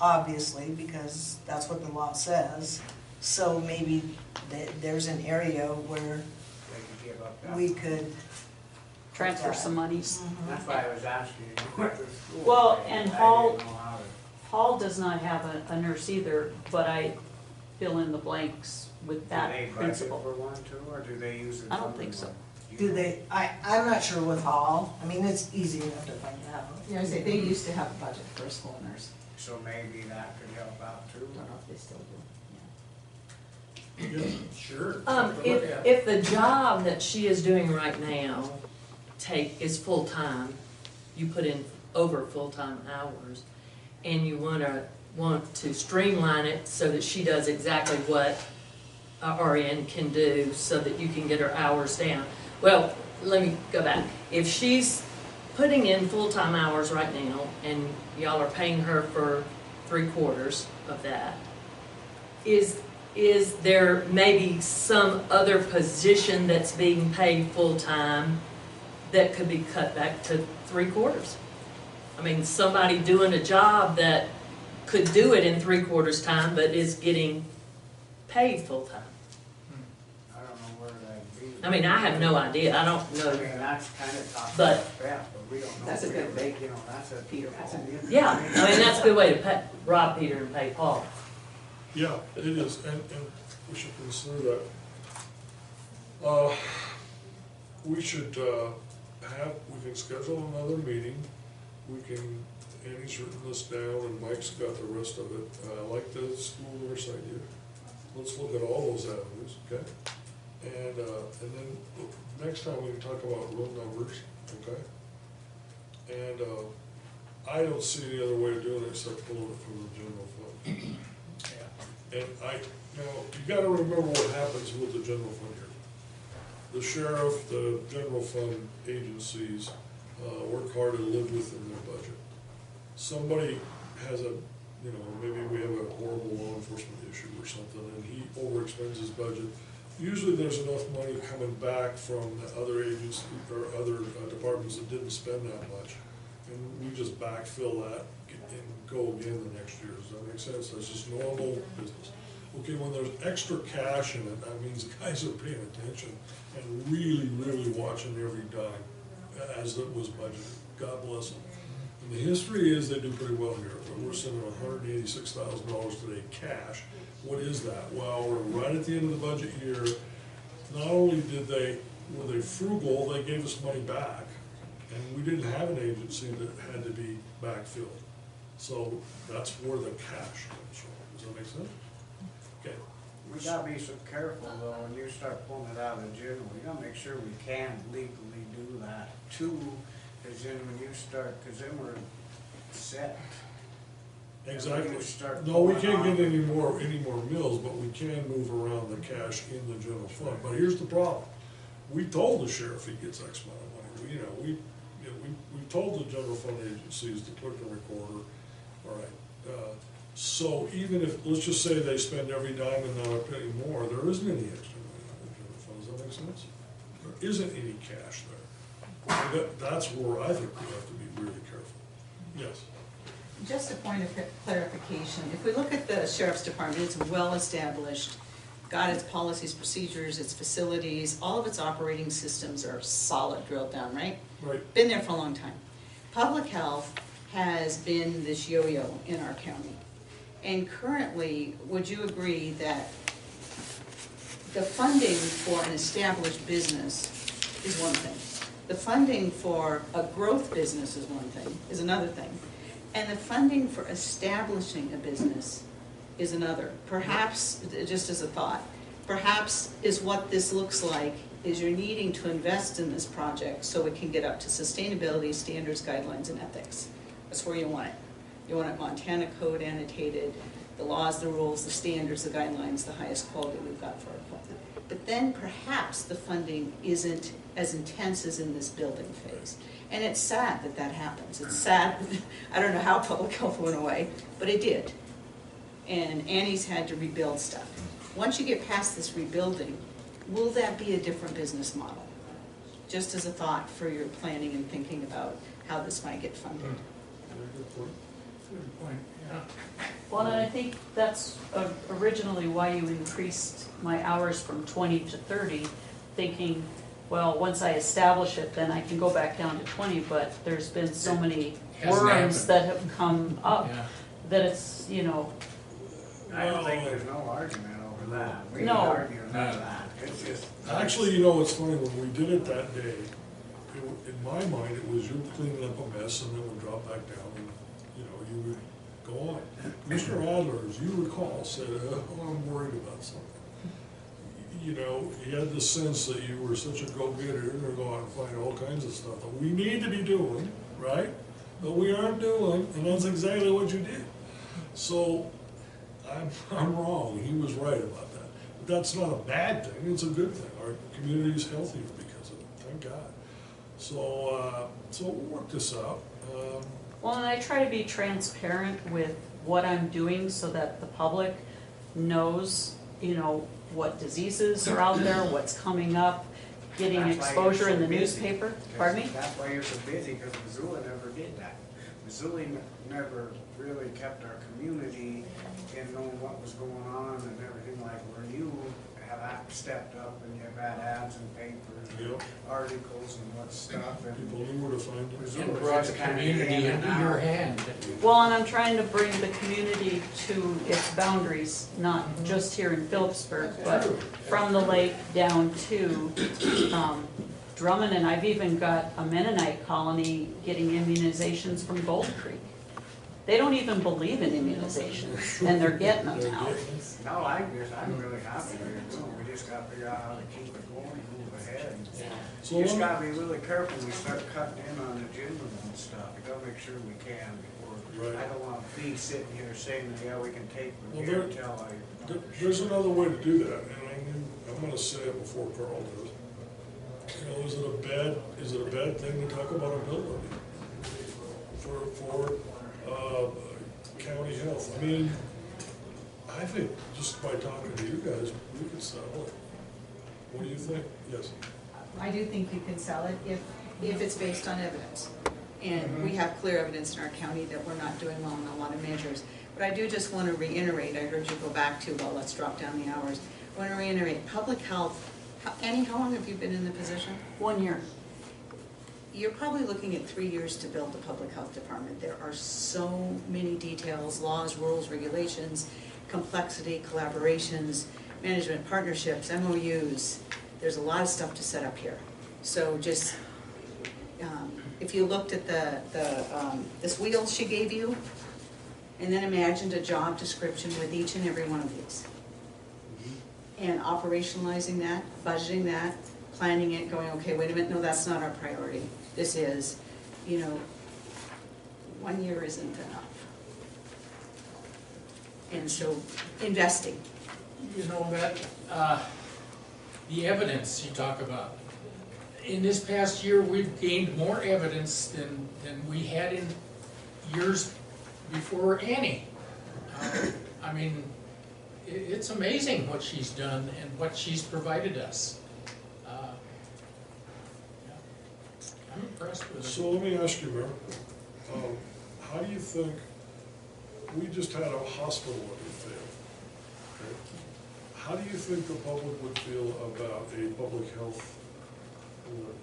I: obviously, because that's what the law says. So maybe there's an area where
B: They could give up that.
I: we could.
D: Transfer some monies.
B: That's why I was asking you what the school.
D: Well,
B: paid.
D: and
B: I
D: Hall-
B: didn't know how to-
D: Hall does not have a nurse either, but fill in the blanks with
B: Do
D: that
B: they budget
D: principle.
B: for one too, or do they use it?
D: I don't think so.
I: Do they, I'm not sure with Hall, I mean, it's easy enough to find out.
C: Yeah, I say, they used to have a budget for a school nurse.
B: So maybe that could help out too.
C: Don't know if they still do.
A: Yeah.
E: Sure.
J: If,
E: Look at.
J: if the job that she is doing right now is full-time, you put in over full-time hours, and you want to streamline it so that she does exactly what a RN can do so that you can get her hours down. Well, let me go back. If she's putting in full-time hours right now, and y'all are paying her for 3/4 of that, is there maybe some other position that's being paid full-time that could be cut back to 3/4? I mean, somebody doing a job that could do it in 3/4 time, but is getting paid full-time.
B: I don't know where that'd be.
J: I mean, I have no idea, I don't
B: I
J: know.
B: mean, that's kind of tough.
J: But-
B: But we don't know.
C: That's a good
B: way. You know, that's a.
C: Peter,
B: that's an
J: Yeah, I mean, that's a good way to rob Peter and pay Paul.
A: Yeah, it is, and we should consider that. We should, we can schedule another meeting, we can, Annie's written this down and Mike's got the rest of it. I like the school nurse idea. Let's look at all those avenues, okay? And then next time we can talk about real numbers, okay? And, I don't see any other way of doing it except pulling it from the general fund. And now, you gotta remember what happens with the general fund here. The sheriff, the general fund agencies, work hard to live within their budget. Somebody has maybe we have a horrible law enforcement issue or something, and he overexpends his budget. Usually there's enough money coming back from the other agencies or other departments that didn't spend that much. And we just backfill that and go again the next year. Does that make sense? That's just normal business. Okay, when there's extra cash in it, that means guys are paying attention and really, really watching every dime as it was budgeted. God bless them. And the history is they do pretty well here. We're sending $186,000 today cash. What is that? Well, we're right at the end of the budget year. Not only were they frugal, they gave us money back. And we didn't have an agency that had to be backfilled. So that's where the cash comes from. Does that make sense? Okay.
B: We gotta be so careful though, when you start pulling it out of the general, you gotta make sure we can legally do that too. Cause then when you start, cause then we're set.
A: Exactly.
B: And we start
A: No, we
B: pulling
A: can't get
B: off.
A: any more mills, but we can move around the cash in the general fund. But here's the problem. We told the sheriff he gets X amount of money. We told the general fund agencies, the clerk and recorder, all right. So even if, let's just say they spend every dime and not a penny more, there isn't any extra money in the general fund. Does that make sense? There isn't any cash there. That's where I think we have to be really careful. Yes.
C: Just a point of clarification, if we look at the sheriff's department, it's well-established, got its policies, procedures, its facilities, all of its operating systems are solid, drilled down, right?
A: Right.
C: Been there for a long time. Public health has been this yo-yo in our county. And currently, would you agree that the funding for an established business is one thing? The funding for a growth business is one thing, is another thing. And the funding for establishing a business is another. Perhaps, just as a thought, perhaps is what this looks like is you're needing to invest in this project so it can get up to sustainability standards, guidelines, and ethics. That's where you want it. You want it Montana code annotated, the laws, the rules, the standards, the guidelines, the highest quality we've got for our equipment. But then perhaps the funding isn't as intense as in this building phase. And it's sad that that happens. It's sad, I don't know how public health went away, but it did. And Annie's had to rebuild stuff. Once you get past this rebuilding, will that be a different business model? Just as a thought for your planning and thinking about how this might get funded.
A: Very good point.
E: Good point, yeah.
D: Well, and I think that's originally why you increased my hours from 20 to 30, thinking, well, once I establish it, then I can go back down to 20, but there's been so many
E: Hasn't
D: worms
E: happened.
D: that have come up
E: Yeah.
D: that it's,
B: I don't think there's no argument over that. We ain't
D: No.
B: arguing none of that. It's just.
A: Actually, you know, it's funny, when we did it that day, in my mind, it was you cleaning up a mess and then we'd drop back down and, you know, you would go on. Mr. Adler, as you recall, said, oh, I'm worried about something. You know, he had the sense that you were such a go-getter, you're gonna go out and find all kinds of stuff that we need to be doing, right? But we aren't doing, and that's exactly what you did. So, I'm wrong, he was right about that. But that's not a bad thing, it's a good thing. Our community's healthier because of it, thank God. So we'll work this out.
D: Well, and I try to be transparent with what I'm doing so that the public knows, you know, what diseases are out there, what's coming up, getting
B: That's why
D: exposure
B: you're
D: in the
B: so busy.
D: newspaper. Pardon me?
B: That's why you're so busy, because Missoula never did that. Missoula never really kept our community in knowing what was going on and everything, like where you have stepped up and you've had ads in papers, and
A: Yep.
B: articles and what stuff, and
A: People knew where to find it.
B: Missoula
E: And
B: was
E: brought
B: just
E: the
B: kinda
E: community
B: in and
E: into your
B: out.
E: hand.
D: Well, and I'm trying to bring the community to its boundaries, not just here in Phillipsburg, but from the lake down to Drummond, and I've even got a Mennonite colony getting immunizations from Gold Creek. They don't even believe in immunizations, and they're getting them now.
B: No, I'm really happy with it, too. We just gotta figure out how to keep it going and move ahead.
A: So
B: You just
A: let
B: gotta be really careful when we start cutting in on agendas and stuff. We gotta make sure we can before,
A: Right.
B: I don't wanna be sitting here saying, yeah, we can take from
A: Well,
B: here
A: there-
B: until I.
A: There's another way to do that, and I'm gonna say it before Carl does. You know, is it a bad thing to talk about a bill levy for county health? I mean, I think just by talking to you guys, we could settle it. What do you think? Yes.
C: I do think you can sell it if it's based on evidence. And we have clear evidence in our county that we're not doing well in a lot of measures. But I do just want to reiterate, I heard you go back to, well, let's drop down the hours. I want to reiterate, public health, Annie, how long have you been in the position?
D: 1 year.
C: You're probably looking at 3 years to build the public health department. There are so many details, laws, rules, regulations, complexity, collaborations, management partnerships, MOUs. There's a lot of stuff to set up here. So just, if you looked at this wheel she gave you, and then imagined a job description with each and every one of these. And operationalizing that, budgeting that, planning it, going, okay, wait a minute, no, that's not our priority. This is, you know, 1 year isn't enough. And so, investing.
E: You know, that, the evidence you talk about. In this past year, we've gained more evidence than we had in years before Annie. I mean, it's amazing what she's done and what she's provided us. Yeah. I'm impressed with it.
A: So let me ask you, Mayor, how do you think, we just had a hospital levy fail, okay? How do you think the public would feel about a public health levy?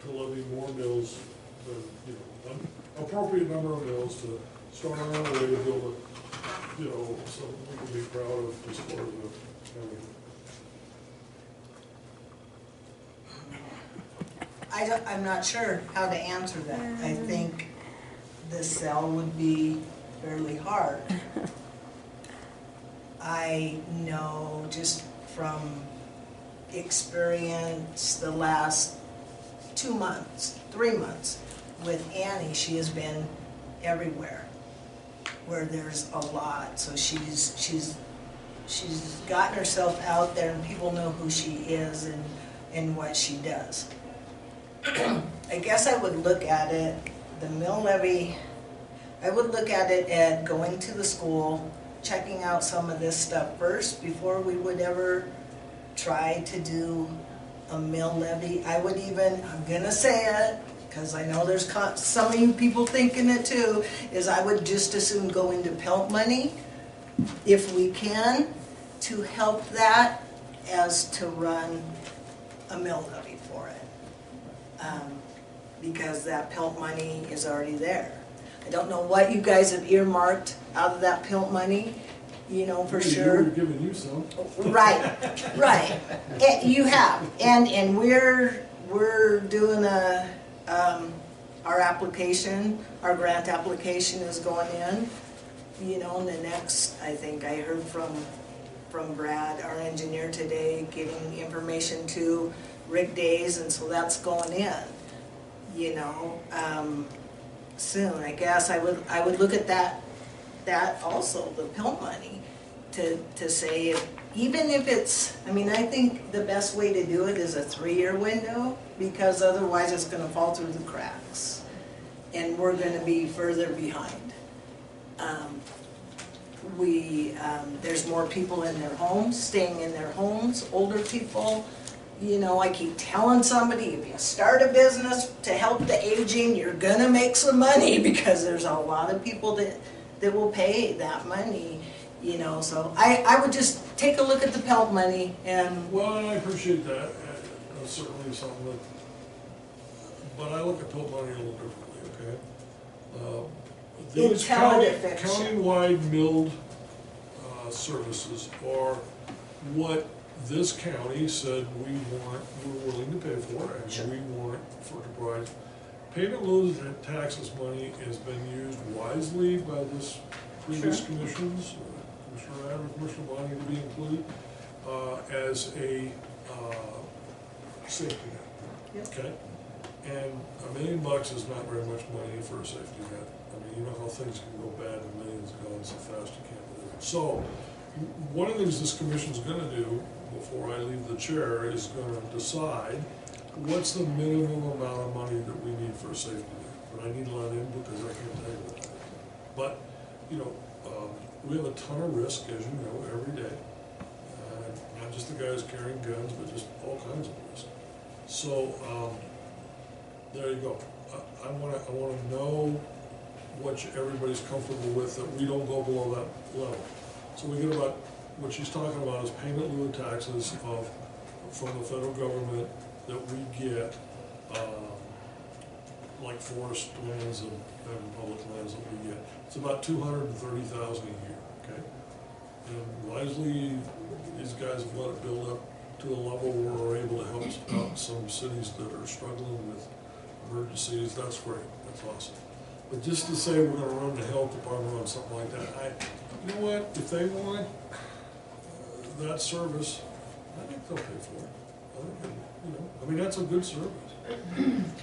A: To levy more mills than, you know, an appropriate number of mills to start on our way to build a, you know, something we can be proud of as far as the county.
I: I'm not sure how to answer that. I think the sell would be fairly hard. I know just from experience the last 2 months, 3 months with Annie, she has been everywhere where there's a lot. So she's gotten herself out there and people know who she is and what she does. I guess I would look at it, the mill levy, I would look at it at going to the school, checking out some of this stuff first before we would ever try to do a mill levy. I would even, I'm gonna say it, because I know there's some of you people thinking it too, is I would just as soon go into PILT money, if we can, to help that, as to run a mill levy for it. Because that PILT money is already there. I don't know what you guys have earmarked out of that PILT money, you know, for sure.
A: We're giving you some.
I: Right, right. You have, and we're doing our application, our grant application is going in, you know, in the next, I think I heard from Brad, our engineer today, getting information to Rick Days, and so that's going in, you know, soon. I guess I would look at that also, the PILT money, to say, even if it's, I mean, I think the best way to do it is a 3-year window, because otherwise it's gonna fall through the cracks, and we're gonna be further behind. There's more people in their homes, staying in their homes, older people. You know, I keep telling somebody, if you start a business to help the aging, you're gonna make some money, because there's a lot of people that will pay that money, you know, so I would just take a look at the PILT money and.
A: Well, I appreciate that, and that's certainly something that, but I look at PILT money a little differently, okay? These county-wide milled services are what this county said we're willing to pay for, and
I: Sure.
A: we want for to provide. Payment in lieu of taxes money has been used wisely by this previous commissions, Commissioner Adams, Commissioner Bonnie to be included, as a safety net,
I: Yep.
A: okay? And $1 million is not very much money for a safety net. I mean, you know how things can go bad and millions go so fast you can't believe it. So, one of the things this commission's gonna do, before I leave the chair, is gonna decide what's the minimum amount of money that we need for a safety net. But I need a lot of input, because I can't tell you what that is. But, you know, we have a ton of risk, as you know, every day. Not just the guys carrying guns, but just all kinds of risk. So, there you go. I wanna know what everybody's comfortable with, that we don't go below that level. So we get about, what she's talking about is payment in lieu of taxes from the federal government that we get, like forest lands and public lands that we get. It's about $230,000 a year, okay? And wisely, these guys have let it build up to a level where we're able to help out some cities that are struggling with emergencies. That's great, that's awesome. But just to say we're gonna run the health department on something like that, you know what, if they want that service, I think they'll pay for it. I think, you know, I mean, that's a good service.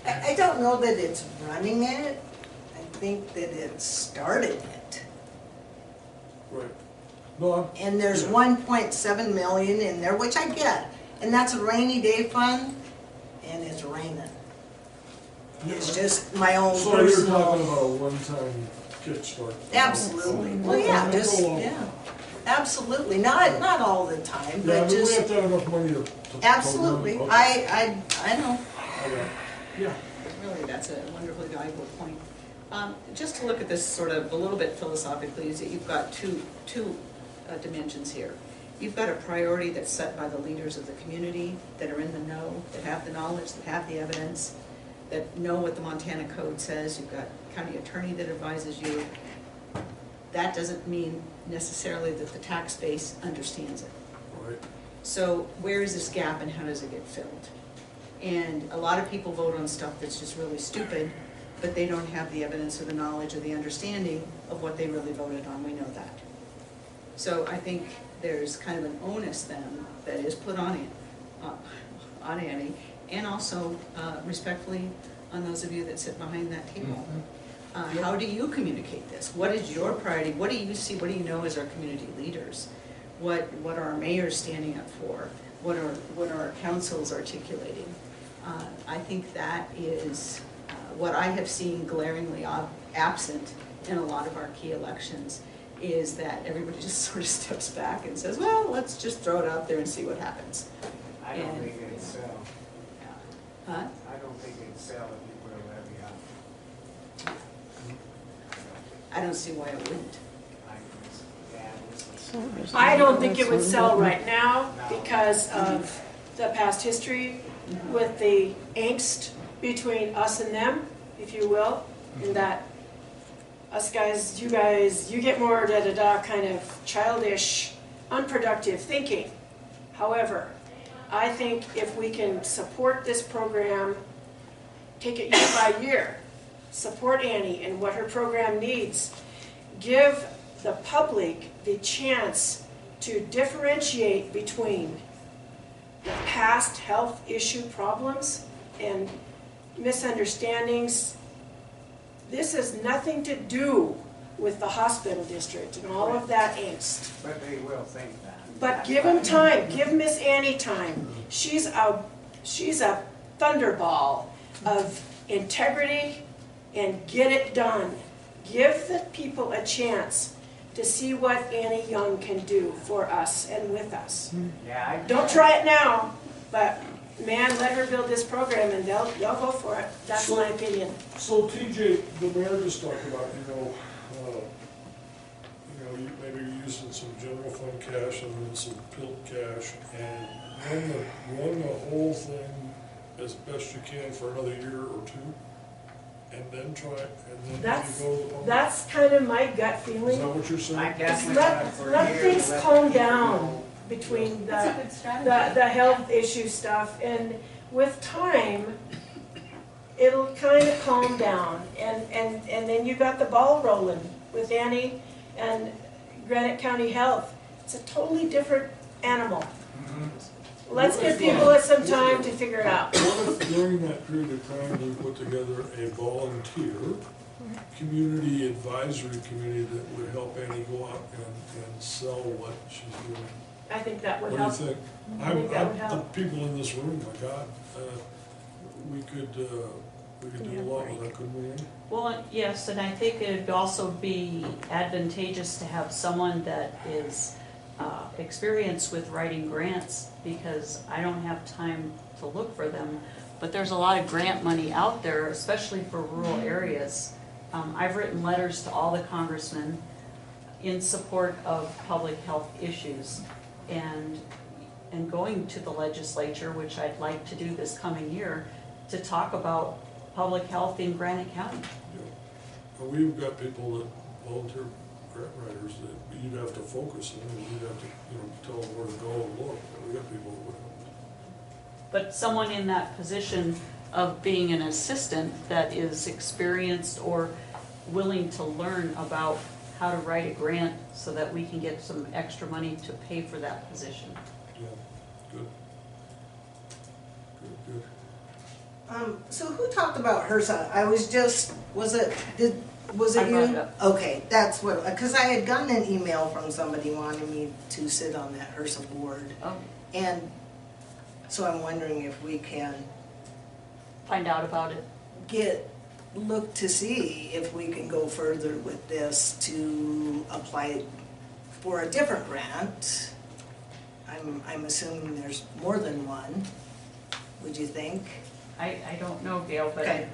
I: I don't know that it's running it, I think that it started it.
A: Right. No,
I: And there's
A: yeah.
I: 1.7 million in there, which I get, and that's a rainy day fund, and it's raining. It's just my own
A: So you're talking
I: personal.
A: about a one-time kickstart?
I: Absolutely, well, yeah, just, yeah, absolutely, not all the time,
A: Yeah, I
I: but
A: mean, we
I: just,
A: have to have enough money to.
I: absolutely,
A: Okay.
I: I know.
A: Okay. Yeah.
C: Really, that's a wonderfully valuable point. Just to look at this sort of a little bit philosophically, is that you've got two dimensions here. You've got a priority that's set by the leaders of the community that are in the know, that have the knowledge, that have the evidence, that know what the Montana code says. You've got county attorney that advises you. That doesn't mean necessarily that the tax base understands it.
A: Right.
C: So where is this gap and how does it get filled? And a lot of people vote on stuff that's just really stupid, but they don't have the evidence or the knowledge or the understanding of what they really voted on. We know that. So I think there's kind of an onus then that is put on Annie, and also respectfully on those of you that sit behind that table. How do you communicate this? What is your priority? What do you see, what do you know as our community leaders? What are our mayors standing up for? What are our councils articulating? I think that is what I have seen glaringly absent in a lot of our key elections, is that everybody just sort of steps back and says, well, let's just throw it out there and see what happens.
B: I don't
C: And-
B: think it'd sell.
C: Huh?
B: I don't think it'd sell if you put a levy out.
C: I don't see why it wouldn't.
B: I think it's bad business.
H: I don't think it would sell right now because of the past history with the angst between us and them, if you will, in that us guys, you get more da-da-da kind of childish, unproductive thinking. However, I think if we can support this program, take it year by year, support Annie and what her program needs, give the public the chance to differentiate between the past health issue problems and misunderstandings. This has nothing to do with the hospital district and all of that angst.
B: But they will think that.
H: But give them time, give Miss Annie time. She's a thunderball of integrity and get it done. Give the people a chance to see what Annie Young can do for us and with us.
B: Yeah,
H: Don't try it now, but man, let her build this program and they'll go for it. That's my opinion.
A: So TJ, the mayor just talked about, maybe using some general fund cash and then some PILT cash and run the whole thing as best you can for another year or two, and then try it, and then
H: That's-
A: you go to the public.
H: That's kind of my gut
A: Is
H: feeling.
A: that what you're
B: I
A: saying?
H: It's
B: definitely got it for
H: let
B: years,
H: things
B: let
H: calm
B: people
H: down
B: know.
H: between
C: That's a good strategy.
H: the health issue stuff, and with time, it'll kind of calm down, and then you got the ball rolling with Annie and Granite County Health. It's a totally different animal. Let's give people some time to figure it out.
A: What if during that period of time, we put together a volunteer community advisory committee that would help Annie go out and sell what she's doing?
H: I think that would
A: What do you
H: help.
A: think?
H: I think that would
A: The
H: help.
A: people in this room, my God, we could do a lot with that, couldn't we, Annie?
D: Well, yes, and I think it'd also be advantageous to have someone that is experienced with writing grants, because I don't have time to look for them, but there's a lot of grant money out there, especially for rural areas. I've written letters to all the congressmen in support of public health issues, and going to the legislature, which I'd like to do this coming year, to talk about public health in Granite County.
A: Yeah. Well, we've got people that volunteer grant writers that you'd have to focus on, and you'd have to, tell them where to go and look, but we got people that would help.
D: But someone in that position of being an assistant that is experienced or willing to learn about how to write a grant so that we can get some extra money to pay for that position.
A: Yeah, good. Good.
I: So who talked about HRSA? I was just, was it
D: I brought
I: you?
D: it up.
I: Okay, that's what, because I had gotten an email from somebody wanting me to sit on that HRSA board.
D: Oh,
I: And so I'm wondering if we can
D: find out about it.
I: look to see if we can go further with this to apply for a different grant. I'm assuming there's more than one, would you think?
D: I don't know, Gail, but
I: Okay.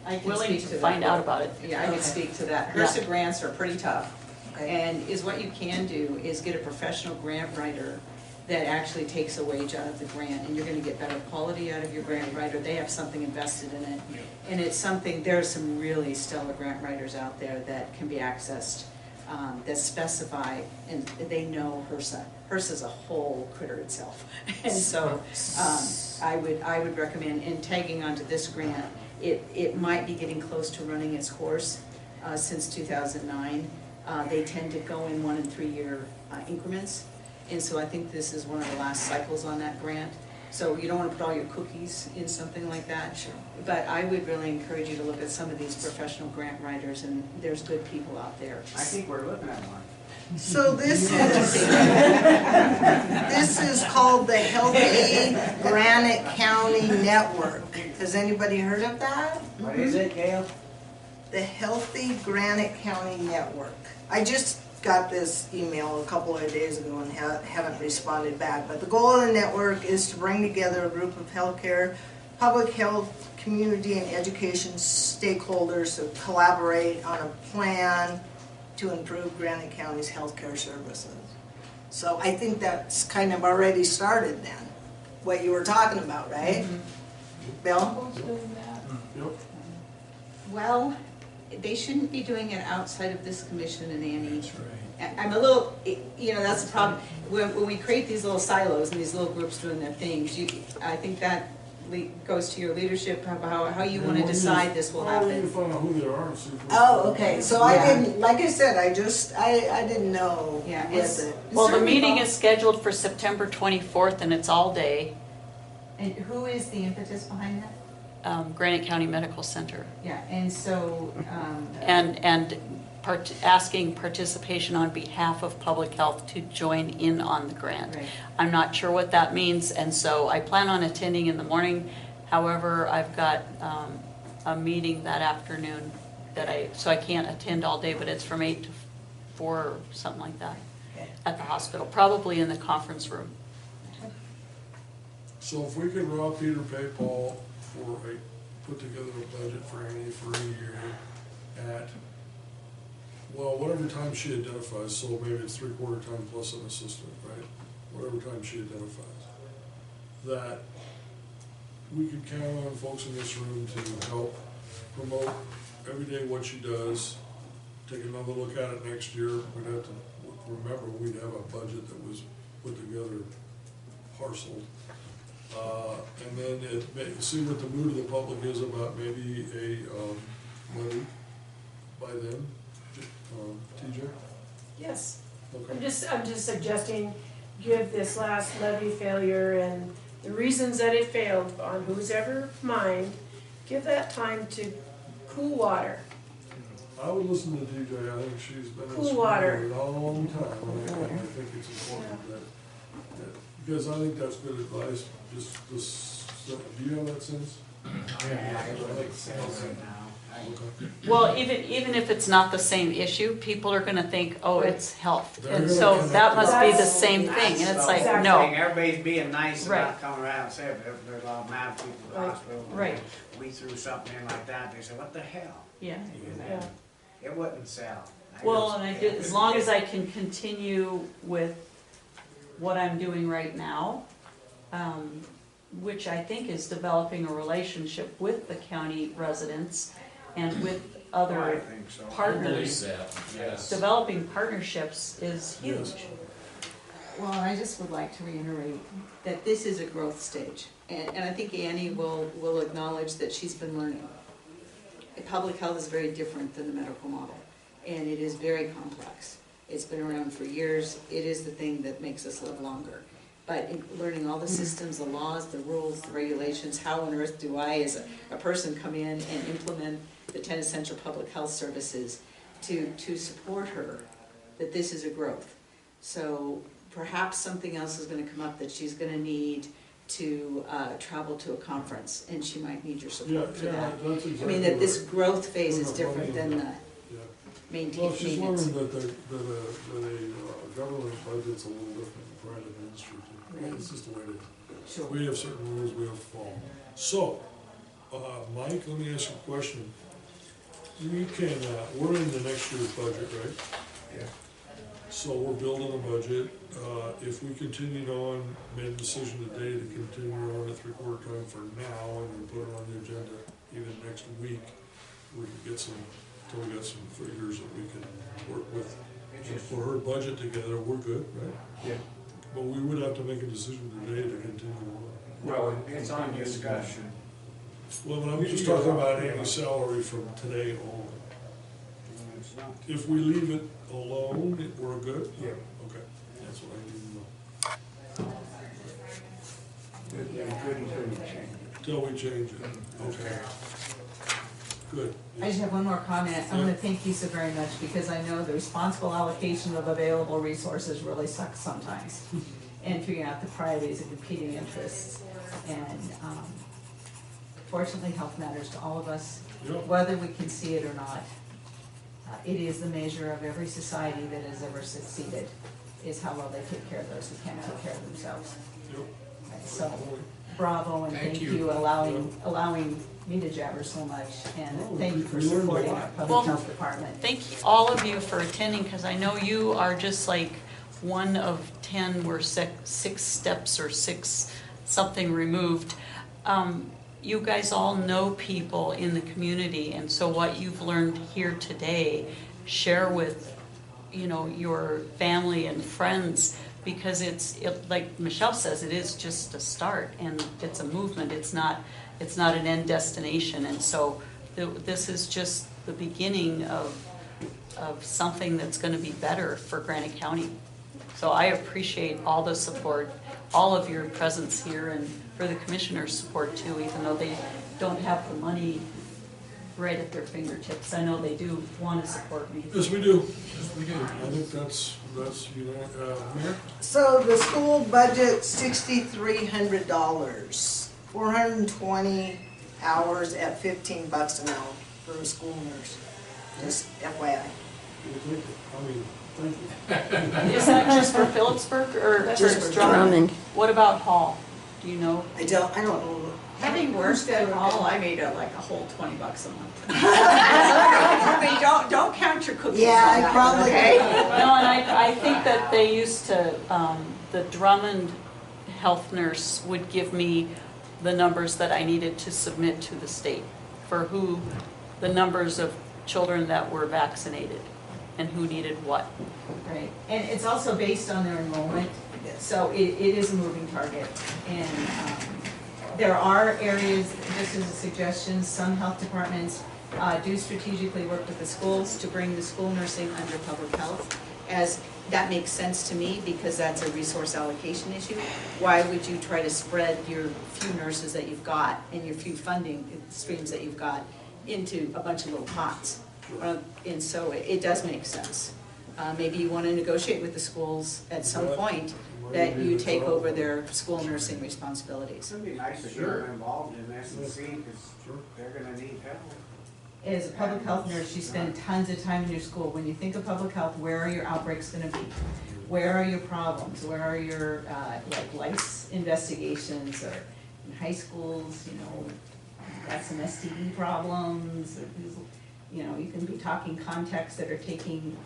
C: I can
D: willing
C: speak
D: to
C: that.
D: find out about it.
C: Yeah, I can
I: Okay.
C: speak to that.
D: Yeah.
C: HRSA grants are pretty tough.
I: Okay.
C: And is what you can do is get a professional grant writer that actually takes a wage out of the grant, and you're gonna get better quality out of your grant writer. They have something invested in it. And it's something, there are some really stellar grant writers out there that can be accessed, that specify, and they know HRSA. HRSA's a whole critter itself. And so, I would recommend, in tagging onto this grant, it might be getting close to running its course, since 2009. They tend to go in 1 and 3 year increments. And so I think this is one of the last cycles on that grant. So you don't want to put all your cookies in something like that.
I: Sure.
C: But I would really encourage you to look at some of these professional grant writers, and there's good people out there.
B: I think we're looking at one.
I: So this is called the Healthy Granite County Network. Has anybody heard of that?
B: What is it, Gail?
I: The Healthy Granite County Network. I just got this email a couple of days ago and haven't responded back. But the goal of the network is to bring together a group of healthcare, public health, community, and education stakeholders to collaborate on a plan to improve Granite County's healthcare services. So I think that's kind of already started then, what you were talking about, right? Bill?
F: Who's doing that?
A: Yep.
C: Well, they shouldn't be doing it outside of this commission and Annie.
G: That's right.
C: I'm a little, that's the problem, when we create these little silos and these little groups doing their things, I think that goes to your leadership, how you wanna decide this will
A: I need to
C: happen.
A: find out who they are and see if we.
I: Oh, okay, so I
C: Yeah.
I: didn't, like I said, I didn't know
C: Yeah,
I: what
C: it's-
I: the.
D: Well, the
C: Certainly
D: meeting
C: all-
D: is scheduled for September 24th, and it's all day,
C: And who is the impetus behind that?
D: Granite County Medical Center.
C: Yeah, and so,
D: And asking participation on behalf of public health to join in on the grant.
C: right.
D: I'm not sure what that means, and so I plan on attending in the morning. However, I've got a meeting that afternoon so I can't attend all day, but it's from 8 to 4 or something like that
I: Okay.
D: at the hospital, probably in the conference room.
A: So if we could rob Peter, pay Paul put together a budget for Annie for a year at, well, whatever time she identifies, so maybe it's 3/4 time plus an assistant, right? Whatever time she identifies. That we could count on folks in this room to help promote every day what she does, take another look at it next year. We'd have to remember, we'd have a budget that was put together, parceled. And then see what the mood of the public is about maybe a levy by then. TJ?
H: Yes.
A: Okay.
H: I'm just suggesting, give this last levy failure and the reasons that it failed on whose ever mind, give that time to cool water.
A: I would listen to TJ. I think she's been in
H: Cool
A: this
H: water.
A: for a long time. And I think it's important that, because I think that's good advice. Do you have that sense?
B: Yeah, it makes sense now.
A: Okay.
D: Well, even if it's not the same issue, people are gonna think, oh, it's health.
A: They're
D: And
A: gonna
D: so
A: connect
D: that
A: it.
D: must be the
H: That's-
D: same thing, and it's like,
H: Exactly.
D: no.
B: Everybody's being nice
D: Right.
B: about coming around and saying, there's a lot of mad people in the
H: Right.
B: hospital. and
D: Right.
B: We threw something in like that, they said, what the hell?
D: Yeah.
B: And
H: Yeah.
B: then it wouldn't sell.
D: Well, and as long as I can continue with what I'm doing right now, which I think is developing a relationship with the county residents and with
B: I
D: other
B: think so.
D: partners.
E: Yes.
D: Developing partnerships is huge.
A: Yes.
C: Well, I just would like to reiterate that this is a growth stage, and I think Annie will acknowledge that she's been learning. Public health is very different than the medical model, and it is very complex. It's been around for years, it is the thing that makes us live longer. But in learning all the systems, the laws, the rules, the regulations, how on earth do I, as a person, come in and implement the 10 essential public health services to support her, that this is a growth. So perhaps something else is gonna come up that she's gonna need to travel to a conference, and she might need your support for that.
A: That's exactly.
C: I mean, that this
A: right.
C: growth phase is different than the
A: Yeah.
C: maintain
A: Well, she's
C: maintenance.
A: learned that a government budget's a little different than private industry too.
C: Right.
A: It's just the way it is.
C: Sure.
A: We have certain rules we have to follow. So, Mike, let me ask you a question. We can, we're in the next year's budget, right?
B: Yeah.
A: So we're building a budget. If we continued on, made a decision today to continue on at 3/4 time for now, and we put it on the agenda even next week, we could get till we got some figures that we can work with. And for her budget together, we're good, right?
B: Yeah.
A: But we would have to make a decision today to continue on.
B: Well, it's on discussion.
A: Well, but I'm just talking about any salary from today on.
B: It's not.
A: If we leave it alone, we're good?
B: Yeah.
A: Okay, that's what I need to know.
B: It's good until you change it.
A: Till we change it, okay. Good.
C: I just have one more comment. I want to thank you so very much, because I know the responsible allocation of available resources really sucks sometimes. And figuring out the priorities and competing interests. And fortunately, health matters to all of us,
A: Yep.
C: whether we can see it or not. It is the measure of every society that has ever succeeded, is how well they take care of those who can't take care of themselves.
A: Yep.
C: So, bravo, and thank you allowing me to jabber so much, and
A: Oh,
C: thank you for
A: we learned a
C: supporting
A: lot.
C: our public
D: Well,
C: health department.
D: Thank all of you for attending, because I know you are just like one of 10, we're six steps or six something removed. you guys all know people in the community, and so what you've learned here today, share with, you know, your family and friends, because like Michelle says, it is just a start, and it's a movement. It's not an end destination, and so this is just the beginning of something that's going to be better for Granite County. So I appreciate all the support, all of your presence here, and for the commissioners' support too, even though they don't have the money right at their fingertips. I know they do want to support me.
A: Yes, we do. Yes, we do. I think that's, you know, Mayor?
I: So the school budget, $6,300, 420 hours at $15 an hour for a school nurse. Just FYI.
A: I mean, thank you.
D: Is that just for Phillipsburg or
I: Just
D: just
I: for
D: Drummond? What about Hall? Do you know?
I: I don't know.
C: Having worked at all, I made like a whole $20 a month. I mean, don't count your cookies.
I: Yeah,
C: on
I: I
C: that,
I: probably
C: okay?
D: No, and I think that they used to, the Drummond health nurse would give me the numbers that I needed to submit to the state for the numbers of children that were vaccinated and who needed what.
C: Right, and it's also based on their enrollment, so it is a moving target. And there are areas, just as a suggestion, some health departments do strategically work with the schools to bring the school nursing under public health, as that makes sense to me because that's a resource allocation issue. Why would you try to spread your few nurses that you've got and your few funding streams that you've got into a bunch of little pots? And so it does make sense. Maybe you want to negotiate with the schools at some point that you take over their school nursing responsibilities.
B: It'd be nice to get them involved in this and see, because they're gonna need help.
C: As a public health nurse, you spend tons of time in your school. When you think of public health, where are your outbreaks gonna be? Where are your problems? Where are your, like lice investigations, or in high schools, you know, got some STD problems, or, you know, you can be talking contacts that are taking,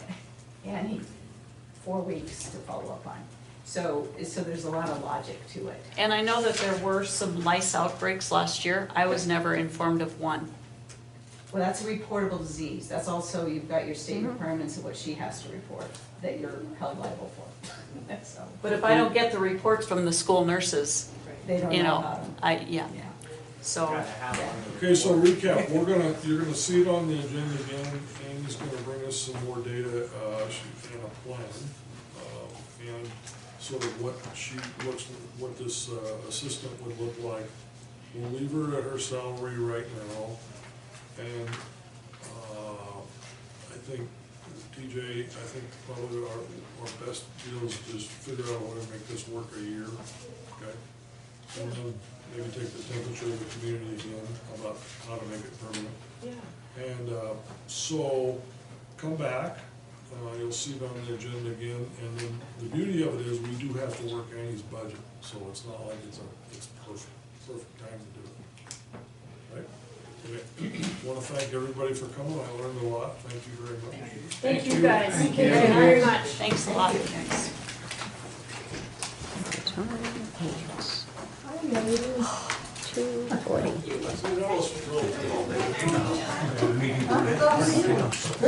C: 4 weeks to follow up on. So there's a lot of logic to it.
D: And I know that there were some lice outbreaks last year. I was never informed of one.
C: Well, that's a reportable disease. That's also, you've got your state requirements of what she has to report, that you're held liable for. So,
D: But if I don't get the reports from the school nurses,
C: they don't
D: you
C: know
D: know,
C: about them.
D: yeah.
C: Yeah.
D: So,
A: Okay, so recap, you're gonna see it on the agenda again. Amy's gonna bring us some more data, and a plan, and sort of what this assistant would look like. We'll leave her at her salary right now, and I think, TJ, I think probably our best deal is just figure out a way to make this work a year, okay? And then maybe take the temperature of the community again about how to make it permanent.
I: Yeah.
A: And so, come back, you'll see it on the agenda again, and then the beauty of it is we do have to work Annie's budget, so it's not like it's perfect time to do it. Right? Okay. Want to thank everybody for coming, I learned a lot, thank you very much.
F: Thank you guys. Thank you very much.
D: thanks a lot. Thanks.
A: That was really cool.